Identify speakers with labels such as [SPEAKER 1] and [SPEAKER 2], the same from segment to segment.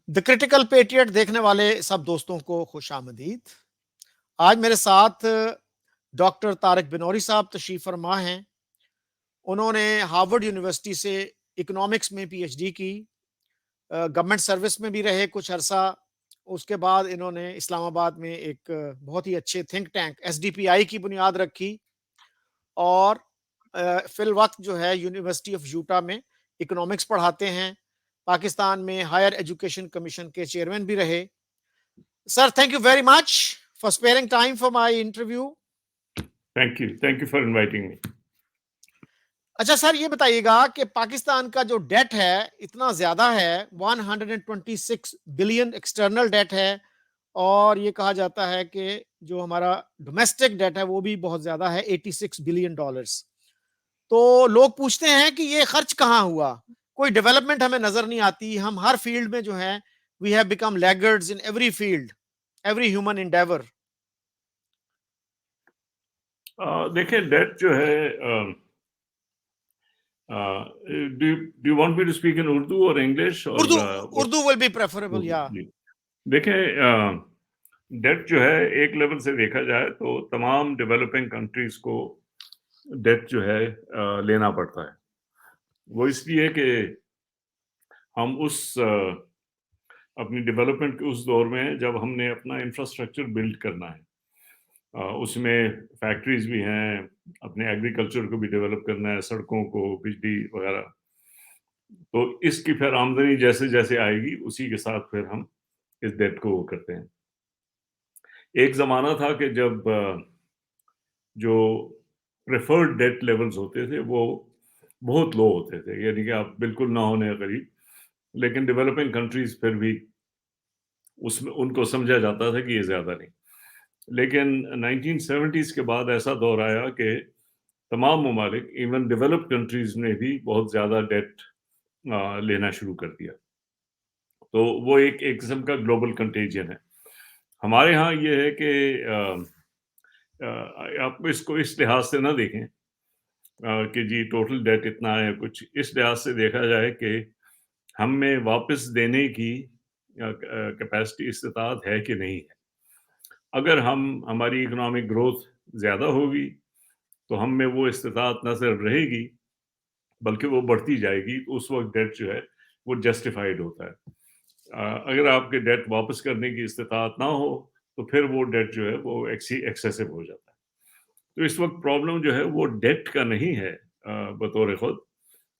[SPEAKER 1] The critical patriot دیکھنے والے سب دوستوں کو خوش آمدید. آج میرے ساتھ ڈاکٹر طارق بنوری صاحب تشریف فرما ہیں. انہوں نے ہارورڈ یونیورسٹی سے اکنامکس میں پی ایچ ڈی کی، گورنمنٹ سروس میں بھی رہے کچھ عرصہ. اس کے بعد انہوں نے اسلام آباد میں ایک بہت ہی اچھے think tank S D P I کی بنیاد رکھی، اور فی الوقت جو ہے یونیورسٹی آف یوٹا میں اکنامکس پڑھاتے ہیں. پاکستان میں ہائر ایجوکیشن کمیشن کے چیئرمین بھی رہے. Sir, thank you very much for sparing time for my interview.
[SPEAKER 2] Thank you for inviting me.
[SPEAKER 1] اچھا سر، یہ بتائیے گا کہ پاکستان کا جو ڈیٹ ہے اتنا زیادہ ہے، 126 بلین ایکسٹرنل ڈیٹ ہے، اور یہ کہا جاتا ہے کہ جو ہمارا ڈومیسٹک ڈیٹ ہے وہ بھی بہت زیادہ ہے، 86 بلین ڈالرز. تو لوگ پوچھتے ہیں کہ یہ خرچ کہاں ہوا، کوئی ڈیولپمنٹ ہمیں نظر نہیں آتی. ہم ہر فیلڈ میں جو ہے we have become laggards in every field, every human endeavour.
[SPEAKER 2] دیکھیں ڈیٹ جو ہے do you want me to speak in Urdu or English or
[SPEAKER 1] Urdu will be preferable. یا
[SPEAKER 2] دیکھیں ڈیٹ جو ہے ایک لیول سے دیکھا جائے تو تمام ڈیولپنگ کنٹریز کو ڈیٹ جو ہے لینا پڑتا ہے. وہ اس لیے کہ ہم اس اپنی ڈیولپمنٹ کے اس دور میں جب ہم نے اپنا انفراسٹرکچر بلڈ کرنا ہے، اس میں فیکٹریز بھی ہیں، اپنے ایگریکلچر کو بھی ڈیولپ کرنا ہے، سڑکوں کو، بجلی وغیرہ. تو اس کی پھر آمدنی جیسے جیسے آئے گی اسی کے ساتھ پھر ہم اس ڈیٹ کو وہ کرتے ہیں. ایک زمانہ تھا کہ جب جو پریفرڈ ڈیٹ لیولز ہوتے تھے وہ بہت لو ہوتے تھے، یعنی کہ آپ بالکل نہ ہونے قریب. لیکن ڈیولپنگ کنٹریز پھر بھی اس میں ان کو سمجھا جاتا تھا کہ یہ زیادہ نہیں. لیکن 1970s کے بعد ایسا دور آیا کہ تمام ممالک، ایون ڈیولپ کنٹریز نے بھی بہت زیادہ ڈیٹ لینا شروع کر دیا. تو وہ ایک قسم کا گلوبل کنٹیجن ہے. ہمارے ہاں یہ ہے کہ آپ اس کو اس لحاظ سے نہ دیکھیں کہ جی ٹوٹل ڈیٹ اتنا ہے کچھ. اس لحاظ سے دیکھا جائے کہ ہم میں واپس دینے کی کیپیسٹی، استطاعت ہے کہ نہیں ہے. اگر ہماری اکنامک گروتھ زیادہ ہوگی تو ہم میں وہ استطاعت نہ صرف رہے گی بلکہ وہ بڑھتی جائے گی. تو اس وقت ڈیٹ جو ہے وہ جسٹیفائڈ ہوتا ہے. اگر آپ کے ڈیٹ واپس کرنے کی استطاعت نہ ہو تو پھر وہ ڈیٹ جو ہے وہ ایکسیسو ہو جاتا ہے. تو اس وقت پرابلم جو ہے وہ ڈیٹ کا نہیں ہے بطور خود،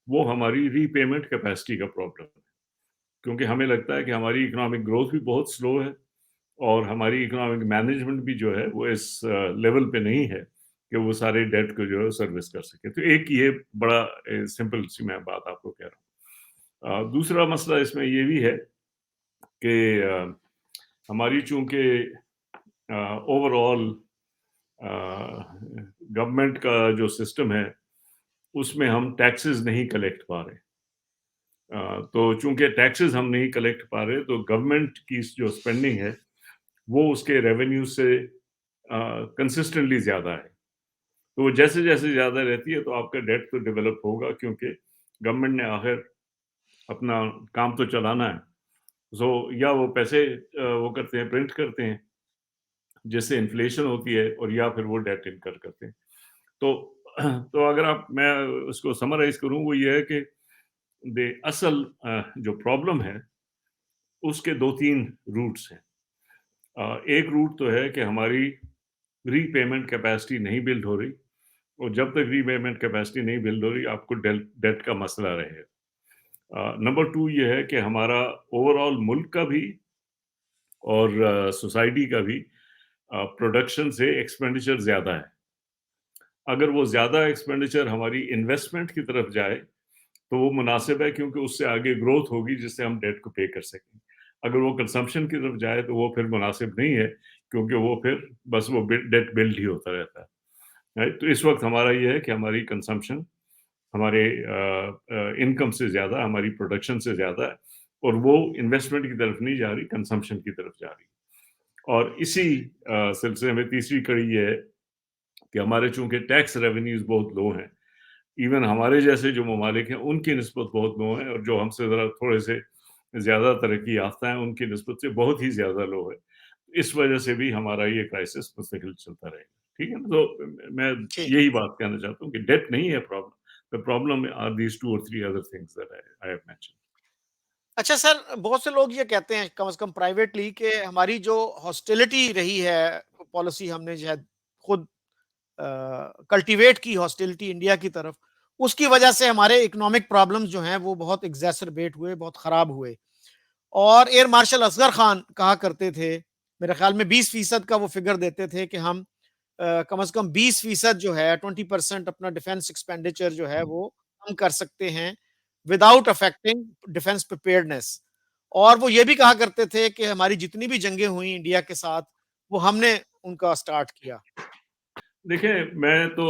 [SPEAKER 2] وہ ہماری ری پیمنٹ کیپیسٹی کا پرابلم ہے. کیونکہ ہمیں لگتا ہے کہ ہماری اکنامک گروتھ بھی بہت سلو ہے اور ہماری اکنامک مینجمنٹ بھی جو ہے وہ اس لیول پہ نہیں ہے کہ وہ سارے ڈیٹ کو جو ہے سروس کر سکے. تو ایک یہ بڑا سمپل سی میں بات آپ کو کہہ رہا ہوں. دوسرا مسئلہ اس میں یہ بھی ہے کہ ہماری چونکہ اوور آل گورنمنٹ کا جو سسٹم ہے اس میں ہم ٹیکسز نہیں کلیکٹ پا رہے. تو چونکہ ٹیکسز ہم نہیں کلیکٹ پا رہے تو گورنمنٹ کی جو اسپینڈنگ ہے وہ اس کے ریونیو سے کنسسٹنٹلی زیادہ ہے. تو وہ جیسے جیسے زیادہ رہتی ہے تو آپ کا ڈیٹ تو ڈیولپ ہوگا، کیونکہ گورنمنٹ نے آخر اپنا کام تو چلانا ہے. یا وہ پیسے وہ کرتے ہیں، پرنٹ کرتے ہیں جس سے انفلیشن ہوتی ہے، اور یا پھر وہ ڈیٹ انکر کرتے ہیں. تو اگر میں اس کو سمرائز کروں وہ یہ ہے کہ اصل جو پرابلم ہے اس کے 2-3 روٹس ہیں. ایک روٹ تو ہے کہ ہماری ری پیمنٹ کیپیسٹی نہیں بلڈ ہو رہی، اور جب تک ری پیمنٹ کیپیسٹی نہیں بلڈ ہو رہی آپ کو ڈیٹ کا مسئلہ رہے گا. نمبر 2 یہ ہے کہ ہمارا اوور آل ملک کا بھی اور سوسائٹی کا بھی پروڈکشن سے ایکسپینڈیچر زیادہ ہے. اگر وہ زیادہ ایکسپینڈیچر ہماری انویسٹمنٹ کی طرف جائے تو وہ مناسب ہے، کیونکہ اس سے آگے گروتھ ہوگی جس سے ہم ڈیٹ کو پے کر سکیں. اگر وہ کنزمپشن کی طرف جائے تو وہ پھر مناسب نہیں ہے، کیونکہ وہ پھر بس وہ ڈیٹ بلڈ ہی ہوتا رہتا ہے. تو اس وقت ہمارا یہ ہے کہ ہماری کنزمپشن ہمارے انکم سے زیادہ، ہماری پروڈکشن سے زیادہ ہے، اور وہ انویسٹمنٹ کی طرف نہیں جا رہی، کنزمپشن کی طرف جا رہی. اور اسی سلسلے میں تیسری کڑی یہ ہے کہ ہمارے چونکہ ٹیکس ریونیوز بہت لو ہیں، ایون ہمارے جیسے جو ممالک ہیں ان کی نسبت بہت لو ہیں، اور جو ہم سے ذرا تھوڑے سے زیادہ ترقی یافتہ ہیں ان کی نسبت سے بہت ہی زیادہ لو ہے. اس وجہ سے بھی ہمارا یہ کرائسس مستقل چلتا رہے گا. ٹھیک ہے نا؟ تو میں
[SPEAKER 1] ٹھیک.
[SPEAKER 2] یہی بات کہنا چاہتا ہوں کہ ڈیٹ نہیں ہے problem. The problem are these 2 or 3 other things that I have mentioned.
[SPEAKER 1] اچھا سر، بہت سے لوگ یہ کہتے ہیں کم از کم پرائیویٹلی کہ ہماری جو ہاسٹیلٹی رہی ہے، پالیسی ہم نے شاید خود کلٹیویٹ کی ہاسٹیلٹی انڈیا کی طرف، اس کی وجہ سے ہمارے اکنامک پرابلمز جو ہیں وہ بہت ایگزیسربیٹ ہوئے، بہت خراب ہوئے. اور ایئر مارشل اصغر خان کہا کرتے تھے، میرے خیال میں 20% کا وہ فگر دیتے تھے کہ ہم کم از کم 20% جو ہے 20% اپنا ڈیفینس ایکسپینڈیچر جو ہے وہ کم کر سکتے ہیں وداؤٹ افیکٹنگ ڈیفینس پریپیئرڈنیس. اور وہ یہ بھی کہا کرتے تھے کہ ہماری جتنی بھی جنگیں ہوئیں انڈیا کے ساتھ وہ ہم نے ان کا سٹارٹ کیا.
[SPEAKER 2] دیکھیں میں تو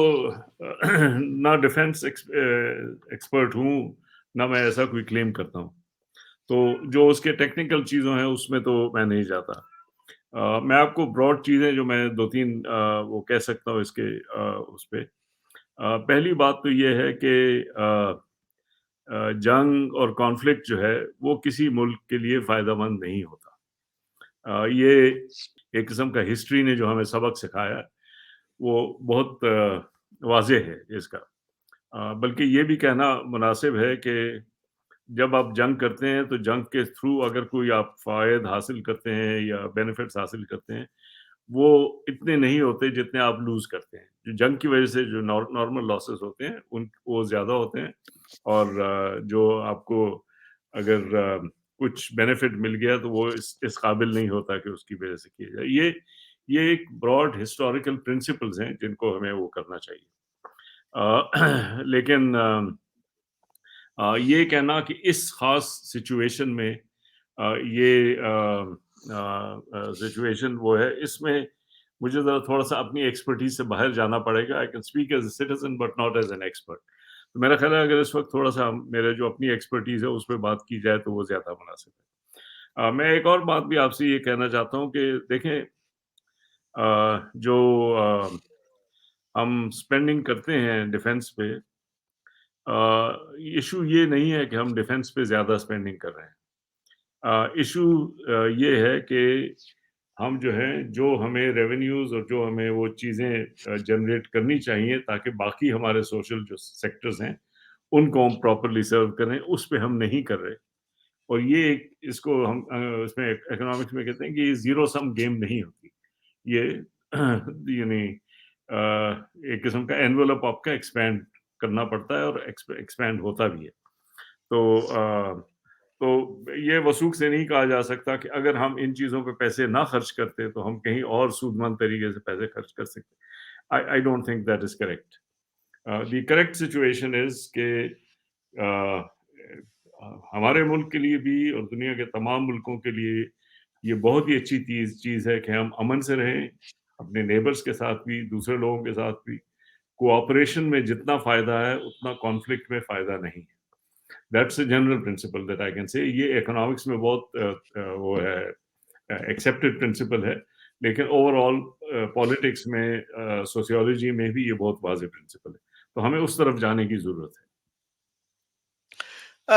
[SPEAKER 2] نہ ڈیفینس ایکسپرٹ ہوں، نہ میں ایسا کوئی کلیم کرتا ہوں. تو جو اس کے ٹیکنیکل چیزوں ہیں اس میں تو میں نہیں جاتا. میں آپ کو براڈ چیزیں جو میں 2-3 وہ کہہ سکتا ہوں اس کے اس پہ. پہلی بات تو یہ ہے کہ جنگ اور کانفلکٹ جو ہے وہ کسی ملک کے لیے فائدہ مند نہیں ہوتا. یہ ایک قسم کا ہسٹری نے جو ہمیں سبق سکھایا وہ بہت واضح ہے اس کا. بلکہ یہ بھی کہنا مناسب ہے کہ جب آپ جنگ کرتے ہیں تو جنگ کے تھرو اگر کوئی آپ فوائد حاصل کرتے ہیں یا بینیفٹس حاصل کرتے ہیں وہ اتنے نہیں ہوتے جتنے آپ لوز کرتے ہیں. جو جنگ کی وجہ سے جو نارمل لاسز ہوتے ہیں وہ زیادہ ہوتے ہیں، اور جو آپ کو اگر کچھ بینیفٹ مل گیا تو وہ اس قابل نہیں ہوتا کہ اس کی وجہ سے کیا جائے. یہ ایک براڈ ہسٹوریکل پرنسپلز ہیں جن کو ہمیں وہ کرنا چاہیے. لیکن یہ کہنا کہ اس خاص سچویشن میں یہ سچویشن وہ ہے، اس میں مجھے ذرا تھوڑا سا اپنی ایکسپرٹیز سے باہر جانا پڑے گا. I can speak as a citizen but not as an expert. تو میرا خیال ہے اگر اس وقت تھوڑا سا میرے جو اپنی ایکسپرٹیز ہے اس پہ بات کی جائے تو وہ زیادہ مناسب ہے. میں ایک اور بات بھی آپ سے یہ کہنا چاہتا ہوں کہ دیکھیں جو ہم اسپینڈنگ کرتے ہیں ڈیفینس پہ، ایشو یہ نہیں ہے کہ ہم ڈیفینس پہ زیادہ اسپینڈنگ کر رہے ہیں. ایشو یہ ہے کہ ہم جو ہیں جو ہمیں ریونیوز اور جو ہمیں وہ چیزیں جنریٹ کرنی چاہیے تاکہ باقی ہمارے سوشل جو سیکٹرز ہیں ان کو ہم پراپرلی سرو کریں، اس پہ ہم نہیں کر رہے. اور یہ اس کو ہم اس میں اکنامکس میں کہتے ہیں کہ یہ زیرو سم گیم نہیں ہوتی. یہ یعنی ایک قسم کا انویلپ آپ کا ایکسپینڈ کرنا پڑتا ہے اور ایکسپینڈ ہوتا بھی ہے. تو یہ وثوق سے نہیں کہا جا سکتا کہ اگر ہم ان چیزوں پہ پیسے نہ خرچ کرتے تو ہم کہیں اور سود مند طریقے سے پیسے خرچ کر سکتے. I don't think that is correct. The correct situation is کہ ہمارے ملک کے لیے بھی اور دنیا کے تمام ملکوں کے لیے یہ بہت ہی اچھی چیز ہے کہ ہم امن سے رہیں، اپنے نیبرز کے ساتھ بھی، دوسرے لوگوں کے ساتھ بھی. کوآپریشن میں جتنا فائدہ ہے اتنا کانفلکٹ میں فائدہ نہیں ہے. That's a general principle that I can say. یہ اکنامکس میں بہت وہ ہے ایکسیپٹڈ پرنسپل ہے، لیکن اوور آل پالیٹکس میں سوسیولوجی میں بھی یہ بہت واضح پرنسپل ہے. تو ہمیں اس طرف جانے کی ضرورت ہے.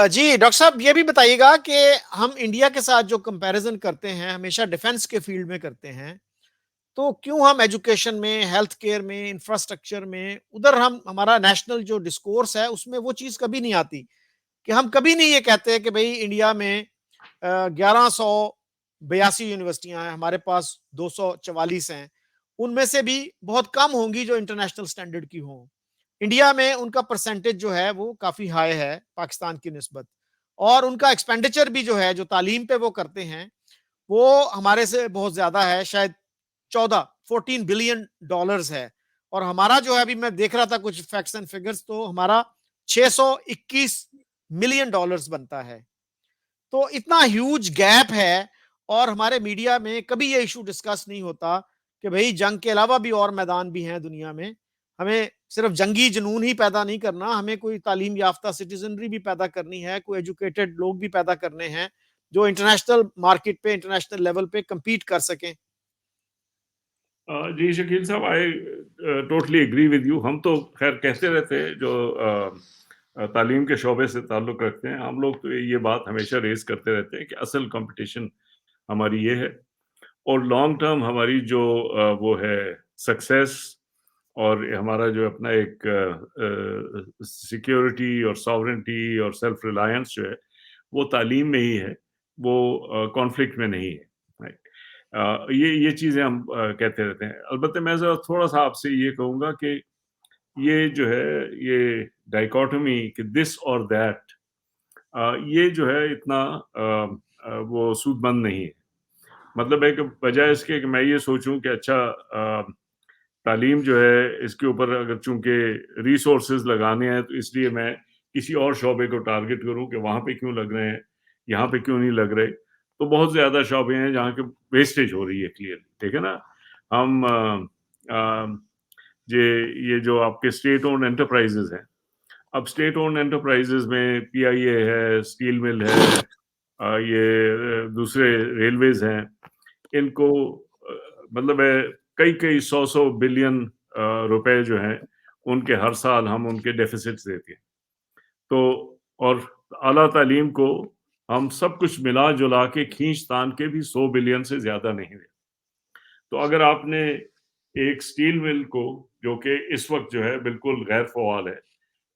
[SPEAKER 1] جی ڈاکٹر صاحب یہ بھی بتائیے گا کہ ہم انڈیا کے ساتھ جو کمپیریزن کرتے ہیں ہمیشہ ڈیفینس کے فیلڈ میں کرتے ہیں، تو کیوں ہم ایجوکیشن میں، ہیلتھ کیئر میں، انفراسٹرکچر میں ادھر ہمارا نیشنل جو ڈسکورس ہے اس میں وہ چیز کبھی نہیں آتی کہ ہم کبھی نہیں یہ کہتے کہ بھئی انڈیا میں 1182 یونیورسٹیاں ہیں، ہمارے پاس 244 ہیں، ان میں سے بھی بہت کم ہوں گی جو انٹرنیشنل سٹینڈرڈ کی ہوں. انڈیا میں ان کا پرسنٹیج جو ہے وہ کافی ہائی ہے پاکستان کی نسبت، اور ان کا ایکسپینڈیچر بھی جو ہے جو تعلیم پہ وہ کرتے ہیں وہ ہمارے سے بہت زیادہ ہے، شاید 14 بلین ڈالرز ہے. اور ہمارا جو ہے ابھی میں دیکھ رہا تھا کچھ فیکٹس اینڈ فگرز، تو ہمارا 621 ملین ڈالرز بنتا ہے. تو اتنا ہیوج گیپ ہے، اور ہمارے میڈیا میں کبھی یہ ایشو ڈسکس نہیں ہوتا کہ بھئی جنگ کے علاوہ بھی اور میدان بھی ہیں دنیا میں. ہمیں صرف جنگی جنون ہی پیدا نہیں کرنا، ہمیں کوئی تعلیم یافتہ سٹیزنری بھی پیدا کرنی ہے، کوئی ایجوکیٹڈ لوگ بھی پیدا کرنے ہیں جو انٹرنیشنل مارکیٹ پہ، انٹرنیشنل لیول پہ کمپیٹ کر سکیں.
[SPEAKER 2] جی شکیل صاحب، I totally agree with you. ہم تو خیر کہتے رہتے جو تعلیم کے شعبے سے تعلق رکھتے ہیں، ہم لوگ تو یہ بات ہمیشہ ریز کرتے رہتے ہیں کہ اصل کمپٹیشن ہماری یہ ہے، اور لانگ ٹرم ہماری جو وہ ہے سکسیس، اور ہمارا جو اپنا ایک سیکیورٹی اور ساورنٹی اور سیلف ریلائنس جو ہے وہ تعلیم میں ہی ہے، وہ کانفلکٹ میں نہیں ہے. یہ چیزیں ہم کہتے رہتے ہیں. البتہ میں ذرا تھوڑا سا آپ سے یہ کہوں گا کہ یہ جو ہے یہ ڈائیکاٹمی کہ دس اور دیٹ، یہ جو ہے اتنا وہ سود مند نہیں ہے. مطلب ہے کہ بجائے اس کے کہ میں یہ سوچوں کہ اچھا تعلیم جو ہے اس کے اوپر اگر چونکہ ریسورسز لگانے ہیں تو اس لیے میں کسی اور شعبے کو ٹارگٹ کروں کہ وہاں پہ کیوں لگ رہے ہیں، یہاں پہ کیوں نہیں لگ رہے. تو بہت زیادہ شعبے ہیں جہاں کے ویسٹیج ہو رہی ہے کلیئر، ٹھیک ہے نا. ہم یہ جو آپ کے اسٹیٹ اونڈ انٹرپرائزز ہیں، اب اسٹیٹ اونڈ انٹرپرائزز میں پی آئی اے ہے، اسٹیل مل ہے، یہ دوسرے ریلویز ہیں، ان کو مطلب ہے کئی 100 بلین روپے جو ہیں ان کے ہر سال ہم ان کے ڈیفیسٹس دیتے ہیں. تو اور اعلیٰ تعلیم کو ہم سب کچھ ملا جلا کے کھینچ تان کے بھی 100 بلین سے زیادہ نہیں دیتے. تو اگر آپ نے ایک اسٹیل مل کو جو کہ اس وقت جو ہے بالکل غیر فعال ہے،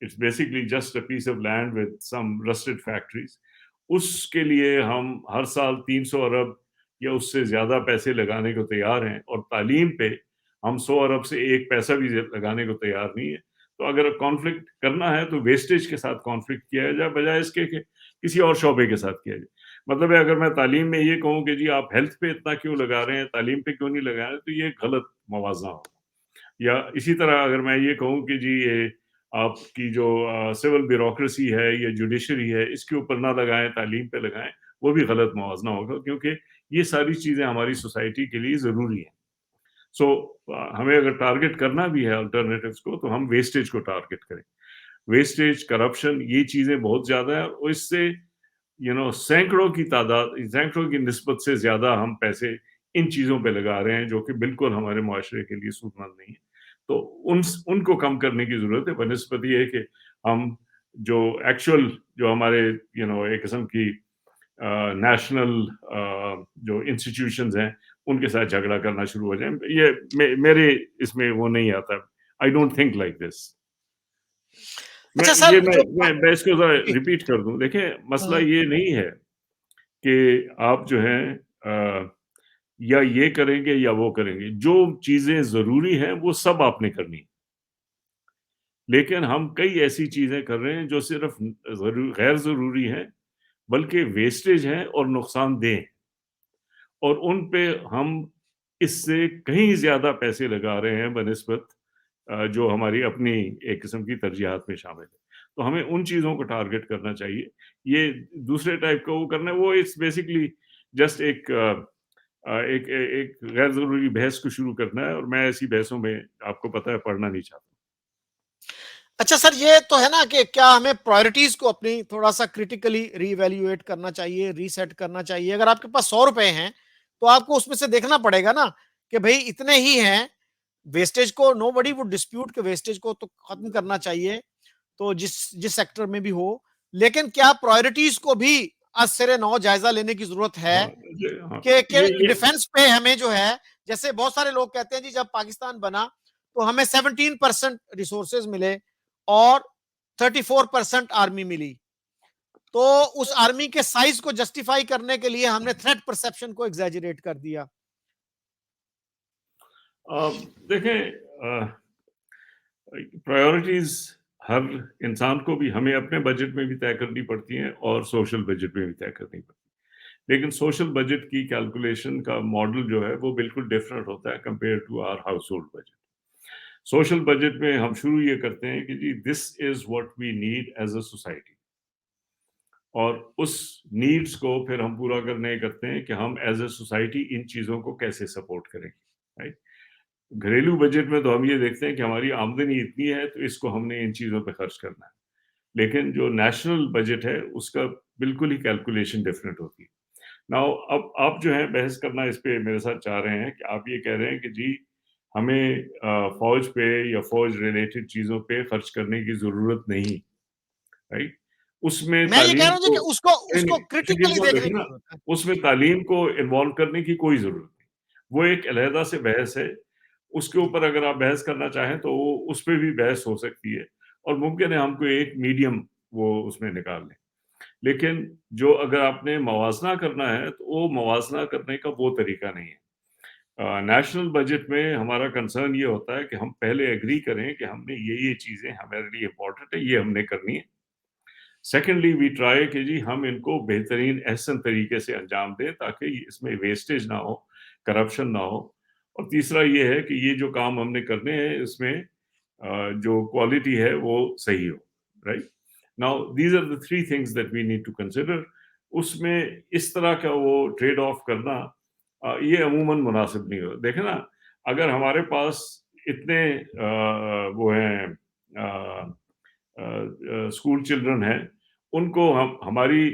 [SPEAKER 2] it's basically just a piece of land with some rusted factories, اس کے لیے ہم ہر سال 300 ارب یا اس سے زیادہ پیسے لگانے کو تیار ہیں، اور تعلیم پہ ہم 100 ارب سے ایک پیسہ بھی لگانے کو تیار نہیں ہے. تو اگر کانفلکٹ کرنا ہے تو ویسٹیج کے ساتھ کانفلکٹ کیا جائے بجائے اس کے کہ کسی اور شعبے کے ساتھ کیا جائے. مطلب ہے اگر میں تعلیم میں یہ کہوں کہ جی آپ ہیلتھ پہ اتنا کیوں لگا رہے ہیں، تعلیم پہ کیوں نہیں لگا رہے ہیں، تو یہ غلط موازنہ ہوگا. یا اسی طرح اگر میں یہ کہوں کہ جی یہ آپ کی جو سول بیوروکریسی ہے یا جوڈیشری ہے اس کے اوپر نہ لگائیں، تعلیم پہ لگائیں، وہ بھی غلط موازنہ ہوگا، کیونکہ یہ ساری چیزیں ہماری سوسائٹی کے لیے ضروری ہیں. سو ہمیں اگر ٹارگٹ کرنا بھی ہے الٹرنیٹیوز کو تو ہم ویسٹیج کو ٹارگٹ کریں. ویسٹیج، کرپشن، یہ چیزیں بہت زیادہ ہیں، اور اس سے سینکڑوں کی نسبت سے زیادہ ہم پیسے ان چیزوں پہ لگا رہے ہیں جو کہ بالکل ہمارے معاشرے کے لیے سود مند نہیں ہے. تو ان کو کم کرنے کی ضرورت ہے، بنسبت یہ ہے کہ ہم جو ایکچوئل جو ہمارے ایک قسم کی نیشنل جو انسٹیٹیوشنز ہیں ان کے ساتھ جھگڑا کرنا شروع ہو جائیں. یہ میرے اس میں وہ نہیں آتا. I don't think like this.
[SPEAKER 1] اچھا سر،
[SPEAKER 2] میں اس کو ذرا ریپیٹ کر دوں. دیکھیں مسئلہ یہ نہیں ہے کہ آپ جو ہیں یا یہ کریں گے یا وہ کریں گے. جو چیزیں ضروری ہیں وہ سب آپ نے کرنی، لیکن ہم کئی ایسی چیزیں کر رہے ہیں جو صرف غیر ضروری ہیں بلکہ ویسٹیج ہیں اور نقصان دہ ہیں، اور ان پہ ہم اس سے کہیں زیادہ پیسے لگا رہے ہیں بنسبت جو ہماری اپنی ایک قسم کی ترجیحات میں شامل ہے. تو ہمیں ان چیزوں کو ٹارگٹ کرنا چاہیے. یہ دوسرے ٹائپ کا وہ کرنا ہے، وہ اٹس بیسکلی جسٹ ایک غیر ضروری بحث کو شروع کرنا ہے، اور میں ایسی بحثوں میں آپ کو پتہ ہے پڑھنا نہیں چاہتا.
[SPEAKER 1] اچھا سر، یہ تو ہے نا کہ کیا ہمیں پرائرٹیز کو اپنی تھوڑا سا کریٹیکلی ری ایویلیویٹ کرنا چاہیے، ری سیٹ کرنا چاہیے. اگر آپ کے پاس 100 روپے ہیں تو آپ کو اس میں سے دیکھنا پڑے گا نا کہ بھئی اتنے ہی ہیں. ویسٹیج کو نو بڈی وڈ ڈسپیوٹ کہ ویسٹیج کو تو ختم کرنا چاہیے، تو جس سیکٹر میں بھی ہو، لیکن کیا پرائرٹیز کو بھی از سرے نو جائزہ لینے کی ضرورت ہے کہ ڈیفنس پہ ہمیں جو ہے، جیسے بہت سارے لوگ کہتے ہیں جی جب پاکستان بنا تو ہمیں 17% ریسورسز ملے اور 34% آرمی ملی، تو اس آرمی کے سائز کو جسٹیفائی کرنے کے لیے ہم نے تھریٹ پرسپشن کو ایگزیجریٹ کر دیا.
[SPEAKER 2] دیکھیں پرائیورٹیز ہر انسان کو بھی، ہمیں اپنے بجٹ میں بھی طے کرنی پڑتی ہیں اور سوشل بجٹ میں بھی طے کرنی پڑتی ہے. لیکن سوشل بجٹ کی کیلکولیشن کا ماڈل جو ہے وہ بالکل ڈیفرنٹ ہوتا ہے compare to our household budget. Social budget میں ہم شروع یہ کرتے ہیں کہ جی this is what we need as a society, اور اس نیڈس کو پھر ہم پورا کرنے کرتے ہیں کہ ہم ایز اے سوسائٹی ان چیزوں کو کیسے سپورٹ کریں گے. رائٹ. گھریلو بجٹ میں تو ہم یہ دیکھتے ہیں کہ ہماری آمدنی اتنی ہے تو اس کو ہم نے ان چیزوں پہ خرچ کرنا ہے. لیکن جو نیشنل بجٹ ہے اس کا بالکل ہی کیلکولیشن ڈفرینٹ ہوتی ہے. ناؤ اب آپ جو ہے بحث کرنا اس پہ میرے ساتھ چاہ رہے ہیں کہ آپ یہ کہہ رہے ہیں کہ جی ہمیں فوج پہ یا فوج ریلیٹڈ چیزوں پہ خرچ کرنے کی ضرورت نہیں. رائٹ. اس میں
[SPEAKER 1] میں یہ کہہ
[SPEAKER 2] تعلیم
[SPEAKER 1] رہا ہوں جی
[SPEAKER 2] کو
[SPEAKER 1] کہ اس کو
[SPEAKER 2] میری
[SPEAKER 1] کرٹیکلی
[SPEAKER 2] بات
[SPEAKER 1] دیکھنے
[SPEAKER 2] دیکھیں
[SPEAKER 1] کی
[SPEAKER 2] نا،
[SPEAKER 1] ضرورت ہے.
[SPEAKER 2] اس میں تعلیم کو انوالو کرنے کی کوئی ضرورت نہیں. وہ ایک علیحدہ سے بحث ہے. اس کے اوپر اگر آپ بحث کرنا چاہیں تو وہ اس پہ بھی بحث ہو سکتی ہے، اور ممکن ہے ہم کو ایک میڈیم وہ اس میں نکال لیں. لیکن جو اگر آپ نے موازنہ کرنا ہے تو وہ موازنہ کرنے کا وہ طریقہ نہیں ہے. نیشنل بجٹ میں ہمارا کنسرن یہ ہوتا ہے کہ ہم پہلے ایگری کریں کہ ہم نے یہ چیزیں ہمارے لیے امپورٹنٹ ہے، یہ ہم نے کرنی ہے. سیکنڈلی وی ٹرائی کہ جی ہم ان کو بہترین احسن طریقے سے انجام دیں تاکہ اس میں ویسٹیج نہ ہو، کرپشن نہ ہو. اور تیسرا یہ ہے کہ یہ جو کام ہم نے کرنے ہیں اس میں جو کوالٹی ہے وہ صحیح ہو. Right now these are the three things that we need to consider. اس میں اس طرح کا وہ ٹریڈ آف کرنا یہ عموماً مناسب نہیں ہو. دیکھیں نا، اگر ہمارے پاس اتنے وہ ہیں اسکول چلڈرن ہیں، ان کو ہماری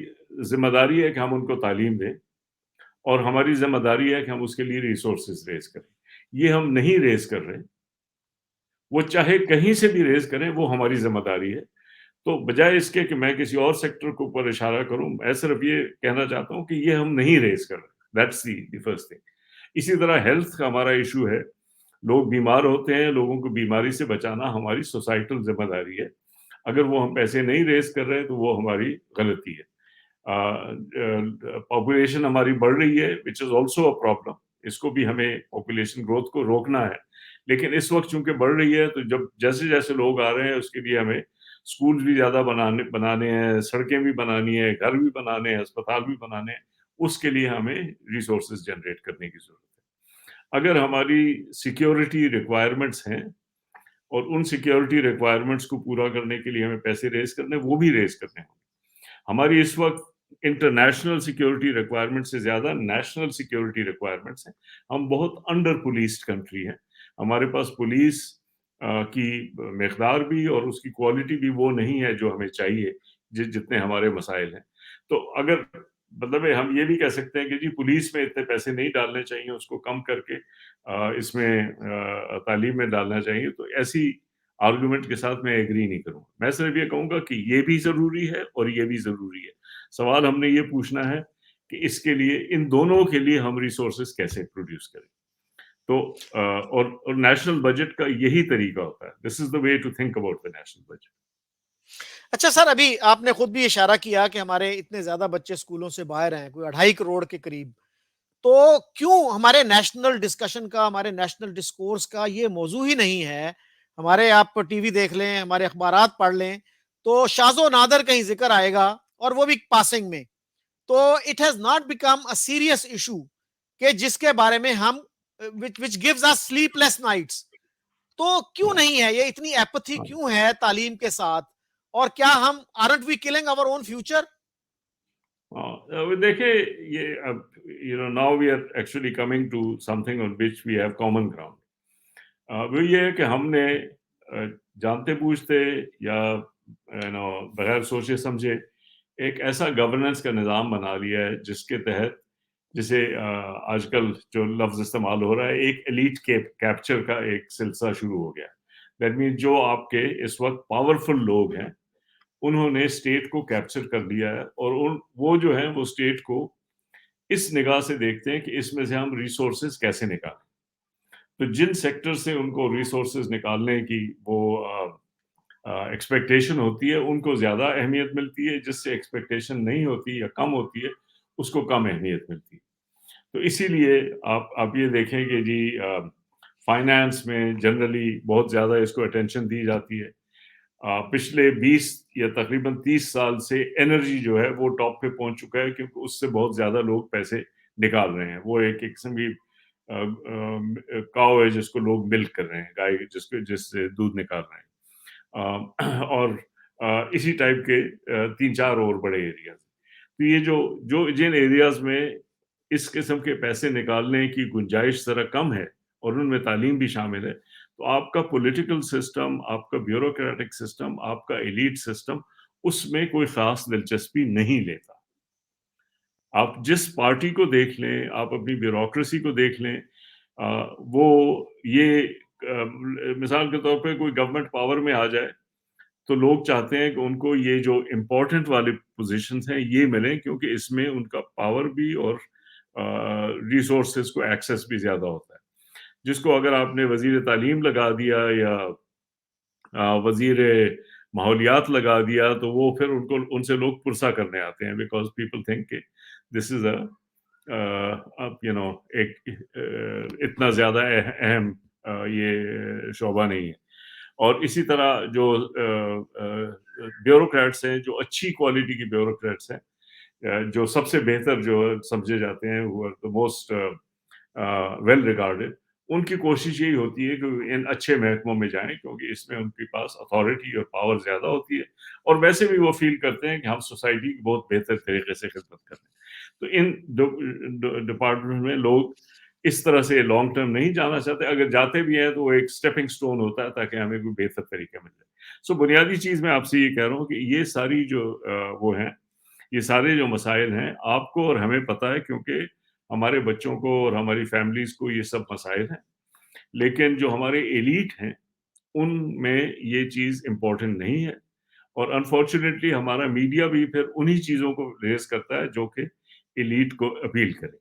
[SPEAKER 2] ذمہ داری ہے کہ ہم ان کو تعلیم دیں، اور ہماری ذمہ داری ہے کہ ہم اس کے لیے ریسورسز ریز کریں. یہ ہم نہیں ریز کر رہے، وہ چاہے کہیں سے بھی ریز کریں، وہ ہماری ذمہ داری ہے. تو بجائے اس کے کہ میں کسی اور سیکٹر کے اوپر اشارہ کروں، میں صرف یہ کہنا چاہتا ہوں کہ یہ ہم نہیں ریز کر رہے. That's the first thing. اسی طرح ہیلتھ کا ہمارا ایشو ہے. لوگ بیمار ہوتے ہیں، لوگوں کو بیماری سے بچانا ہماری سوسائٹل ذمہ داری ہے. اگر وہ ہم پیسے نہیں ریز کر رہے تو وہ ہماری غلطی ہے. پاپولیشن ہماری بڑھ رہی ہے وچ از آلسو اے پرابلم. اس کو بھی ہمیں پاپولیشن گروتھ کو روکنا ہے. لیکن اس وقت چونکہ بڑھ رہی ہے تو جب جیسے جیسے لوگ آ رہے ہیں اس کے لیے ہمیں اسکول بھی زیادہ بنانے ہیں، سڑکیں بھی بنانی ہیں، گھر بھی بنانے ہیں، اسپتال بھی بنانے ہیں. اس کے لیے ہمیں ریسورسز جنریٹ کرنے کی ضرورت ہے. اگر ہماری سیکیورٹی ریکوائرمنٹس ہیں اور ان سیکیورٹی ریکوائرمنٹس کو پورا کرنے کے لیے ہمیں پیسے ریز کرنے، وہ بھی ریز کرنے ہوں. ہماری اس وقت انٹرنیشنل سیکیورٹی ریکوائرمنٹ سے زیادہ نیشنل سیکیورٹی ریکوائرمنٹس ہیں. ہم بہت انڈر پولیسڈ کنٹری ہیں. ہمارے پاس پولیس کی مقدار بھی اور اس کی کوالٹی بھی وہ نہیں ہے جو ہمیں چاہیے، جتنے ہمارے مسائل ہیں. تو اگر مطلب ہم یہ بھی کہہ سکتے ہیں کہ جی پولیس میں اتنے پیسے نہیں ڈالنے چاہیے، اس کو کم کر کے اس میں تعلیم میں ڈالنا چاہیے، تو ایسی آرگومنٹ کے ساتھ میں ایگری نہیں کروں. میں صرف یہ کہوں گا کہ یہ بھی ضروری ہے اور یہ بھی ضروری ہے. سوال ہم نے یہ پوچھنا ہے کہ اس کے لیے، ان دونوں کے لیے ہم ریسورسز کیسے پروڈیوس کریں. تو اور نیشنل بجٹ کا یہی طریقہ ہوتا ہے. This is the way to think about the national budget.
[SPEAKER 1] اچھا سر، ابھی آپ نے خود بھی اشارہ کیا کہ ہمارے اتنے زیادہ بچے اسکولوں سے باہر ہیں، کوئی 2.5 کروڑ کے قریب. تو کیوں ہمارے نیشنل ڈسکشن کا، ہمارے نیشنل ڈسکورس کا یہ موضوع ہی نہیں ہے؟ ہمارے آپ ٹی وی دیکھ لیں، ہمارے اخبارات پڑھ لیں تو شاذ و نادر کہیں ذکر آئے گا، اور وہ بھی پاسنگ میں. تو it has not become a serious issue کہ جس کے بارے میں ہم which gives us sleepless nights. تو کیوں نہیں ہے یہ اتنی ایپتھی کیوں ہے تعلیم کے ساتھ؟ اور کیا ہم aren't we killing our own future؟
[SPEAKER 2] دیکھیں، یہ now we are actually coming to something on which we have common ground. وہ یہ ہے کہ ہم نے جانتے بوجھتے یا بغیر سوچے سمجھے ایک ایسا گورننس کا نظام بنا لیا ہے جس کے تحت، جسے آج کل جو لفظ استعمال ہو رہا ہے، ایک ایلیٹ کیپچر کا ایک سلسلہ شروع ہو گیا. دیٹ مینس جو آپ کے اس وقت پاورفل لوگ ہیں انہوں نے اسٹیٹ کو کیپچر کر لیا ہے، اور وہ جو ہیں وہ اسٹیٹ کو اس نگاہ سے دیکھتے ہیں کہ اس میں سے ہم ریسورسز کیسے نکالیں. تو جن سیکٹر سے ان کو ریسورسز نکالنے کی وہ ایکسپیکٹیشن ہوتی ہے ان کو زیادہ اہمیت ملتی ہے، جس سے ایکسپیکٹیشن نہیں ہوتی یا کم ہوتی ہے اس کو کم اہمیت ملتی ہے. تو اسی لیے آپ یہ دیکھیں کہ جی فائنانس میں جنرلی بہت زیادہ اس کو اٹینشن دی جاتی ہے. پچھلے 20 یا تقریباً 30 سال سے انرجی جو ہے وہ ٹاپ پہ پہنچ چکا ہے، کیونکہ اس سے بہت زیادہ لوگ پیسے نکال رہے ہیں. وہ ایک قسم کی کاؤ ہے جس کو لوگ ملک کر رہے ہیں، گائے جس سے دودھ نکال رہے ہیں. اور اسی ٹائپ کے 3-4 اور بڑے ایریاز. تو یہ جو جن ایریاز میں اس قسم کے پیسے نکالنے کی گنجائش ذرا کم ہے اور ان میں تعلیم بھی شامل ہے، تو آپ کا پولیٹیکل سسٹم، آپ کا بیوروکریٹک سسٹم، آپ کا ایلیٹ سسٹم اس میں کوئی خاص دلچسپی نہیں لیتا. آپ جس پارٹی کو دیکھ لیں، آپ اپنی بیوروکریسی کو دیکھ لیں، وہ یہ مثال کے طور پہ کوئی گورنمنٹ پاور میں آ جائے تو لوگ چاہتے ہیں کہ ان کو یہ جو امپورٹنٹ والے پوزیشنز ہیں یہ ملیں، کیونکہ اس میں ان کا پاور بھی اور ریسورسز کو ایکسیس بھی زیادہ ہوتا ہے. جس کو اگر آپ نے وزیر تعلیم لگا دیا یا وزیر ماحولیات لگا دیا تو وہ پھر ان سے لوگ پرسہ کرنے آتے ہیں، بیکاز پیپل تھنک کہ دس از ایک اتنا زیادہ اہم یہ شعبہ نہیں ہے. اور اسی طرح جو بیوروکریٹس ہیں، جو اچھی کوالٹی کی بیوروکریٹس ہیں، جو سب سے بہتر جو سمجھے جاتے ہیں، موسٹ ویل ریگارڈڈ، ان کی کوشش یہی ہوتی ہے کہ ان اچھے محکموں میں جائیں، کیونکہ اس میں ان کے پاس اتھارٹی اور پاور زیادہ ہوتی ہے، اور ویسے بھی وہ فیل کرتے ہیں کہ ہم سوسائٹی کی بہت بہتر طریقے سے خدمت کر رہے ہیں. تو ان ڈپارٹمنٹ میں لوگ اس طرح سے لانگ ٹرم نہیں جانا چاہتے. اگر جاتے بھی ہیں تو وہ ایک سٹیپنگ سٹون ہوتا ہے تاکہ ہمیں کوئی بہتر طریقہ مل جائے. سو بنیادی چیز میں آپ سے یہ کہہ رہا ہوں کہ یہ ساری جو وہ ہیں، یہ سارے جو مسائل ہیں، آپ کو اور ہمیں پتہ ہے، کیونکہ ہمارے بچوں کو اور ہماری فیملیز کو یہ سب مسائل ہیں. لیکن جو ہمارے ایلیٹ ہیں ان میں یہ چیز امپورٹنٹ نہیں ہے، اور انفارچونیٹلی ہمارا میڈیا بھی پھر انہی چیزوں کو ریز کرتا ہے جو کہ ایلیٹ کو اپیل کرے.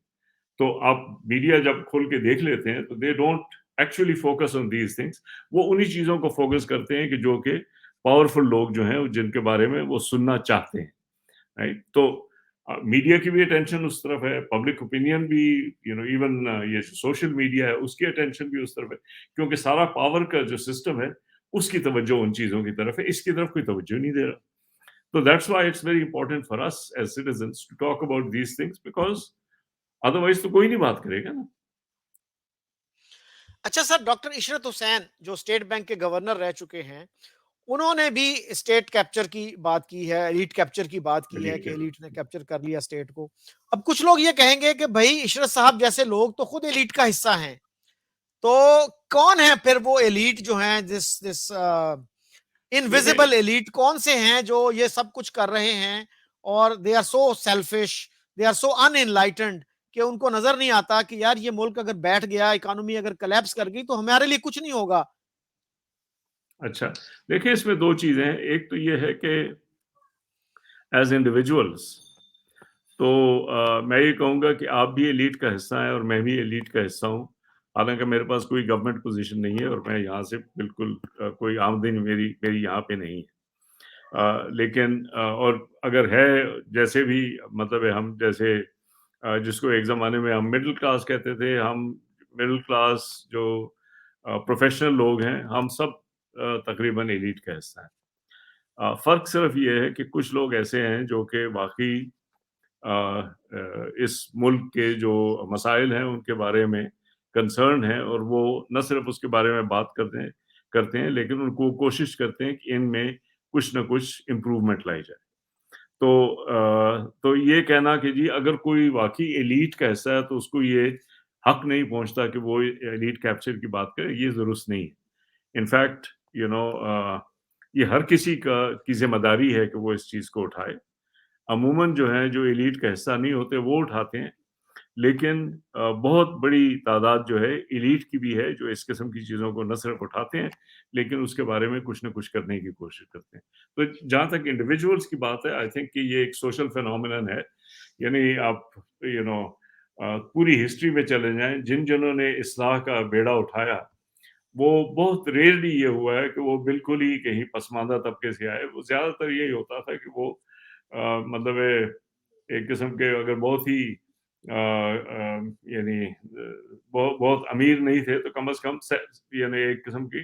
[SPEAKER 2] تو آپ میڈیا جب کھول کے دیکھ لیتے ہیں تو they don't actually focus on these things. وہ انہی چیزوں کو فوکس کرتے ہیں کہ جو کہ پاورفل لوگ جو ہیں جن کے بارے میں وہ سننا چاہتے ہیں، رائٹ. تو میڈیا کی بھی اٹینشن اس طرف ہے، پبلک اوپینین بھی، ایون یہ سوشل میڈیا ہے اس کی اٹینشن بھی اس طرف ہے، کیونکہ سارا پاور کا جو سسٹم ہے اس کی توجہ ان چیزوں کی طرف ہے، اس کی طرف کوئی توجہ نہیں دے رہا. تو that's why it's very important for us as citizens to talk about these things, because otherwise تو کوئی نہیں بات کرے گا نا.
[SPEAKER 1] اچھا سر، ڈاکٹر عشرت حسین جو اسٹیٹ بینک کے گورنر رہ چکے ہیں، انہوں نے بھی اسٹیٹ کیپچر کی بات کی ہے، ایلیٹ کیپچر کی بات کی ہے کہ ایلیٹ نے کیپچر کر لیا اسٹیٹ کو. اب کچھ لوگ یہ کہیں گے کہ بھائی عشرت صاحب جیسے لوگ تو خود ایلیٹ کا حصہ ہیں، تو کون ہے پھر وہ ایلیٹ جو ہیں، دس انویزیبل ایلیٹ کون سے ہیں جو یہ سب کچھ کر رہے ہیں، اور they are so selfish, they are so un unenlightened کہ ان کو نظر نہیں آتا کہ یار یہ ملک اگر بیٹھ گیا، اکانومی اگر کلیپس کر گئی تو ہمارے لیے کچھ نہیں ہوگا.
[SPEAKER 2] اچھا دیکھیں، اس میں دو چیزیں ہیں. ایک تو یہ ہے کہ ایز انڈیویجولس تو میں یہ کہوں گا کہ آپ بھی ایلیٹ کا حصہ ہیں اور میں بھی ایلیٹ کا حصہ ہوں. حالانکہ میرے پاس کوئی گورنمنٹ پوزیشن نہیں ہے اور میں یہاں سے بالکل کوئی آمدنی میری یہاں پہ نہیں ہے. لیکن اور اگر ہے، جیسے بھی مطلب ہے، ہم جیسے جس کو ایک زمانے میں ہم مڈل کلاس کہتے تھے، ہم مڈل کلاس جو پروفیشنل لوگ ہیں، ہم سب تقریباً ایلیٹ کا حصہ ہیں. فرق صرف یہ ہے کہ کچھ لوگ ایسے ہیں جو کہ واقعی اس ملک کے جو مسائل ہیں ان کے بارے میں کنسرن ہیں، اور وہ نہ صرف اس کے بارے میں بات کرتے ہیں لیکن ان کو کوشش کرتے ہیں کہ ان میں کچھ نہ کچھ امپروومنٹ لائی جائے. تو یہ کہنا کہ جی اگر کوئی واقعی ایلیٹ کا حصہ ہے تو اس کو یہ حق نہیں پہنچتا کہ وہ ایلیٹ کیپچر کی بات کرے، یہ درست نہیں ہے. انفیکٹ یہ ہر کسی کی ذمہ داری ہے کہ وہ اس چیز کو اٹھائے. عموماً جو ہیں، جو ایلیٹ کا حصہ نہیں ہوتے وہ اٹھاتے ہیں، لیکن بہت بڑی تعداد جو ہے ایلیٹ کی بھی ہے جو اس قسم کی چیزوں کو نہ صرف اٹھاتے ہیں لیکن اس کے بارے میں کچھ نہ کچھ کرنے کی کوشش کرتے ہیں. تو جہاں تک انڈیویجولس کی بات ہے، آئی تھنک کہ یہ ایک سوشل فینومینن ہے. یعنی آپ پوری ہسٹری میں چلے جائیں، جنہوں نے اصلاح کا بیڑا اٹھایا وہ بہت ریئرلی یہ ہوا ہے کہ وہ بالکل ہی کہیں پسماندہ طبقے سے آئے. وہ زیادہ تر یہی ہوتا تھا کہ وہ مطلب ایک قسم کے اگر بہت ہی یعنی بہت امیر نہیں تھے تو کم از کم یعنی ایک قسم کی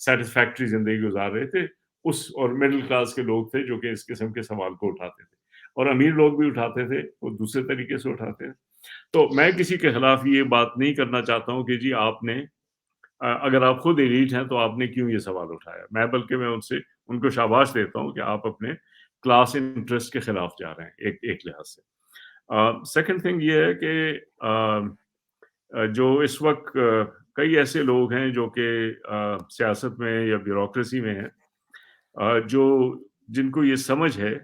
[SPEAKER 2] سیٹسفیکٹری زندگی گزار رہے تھے اور مڈل کلاس کے لوگ تھے جو کہ اس قسم کے سوال کو اٹھاتے تھے، اور امیر لوگ بھی اٹھاتے تھے، وہ دوسرے طریقے سے اٹھاتے تھے. تو میں کسی کے خلاف یہ بات نہیں کرنا چاہتا ہوں کہ جی آپ نے اگر آپ خود ایلیٹ ہیں تو آپ نے کیوں یہ سوال اٹھایا. بلکہ میں ان کو شاباش دیتا ہوں کہ آپ اپنے کلاس انٹرسٹ کے خلاف جا رہے ہیں ایک لحاظ سے. سیکنڈ تھنگ یہ ہے کہ جو اس وقت کئی ایسے لوگ ہیں جو کہ سیاست میں یا بیوروکریسی میں ہیں، جن کو یہ سمجھ ہے،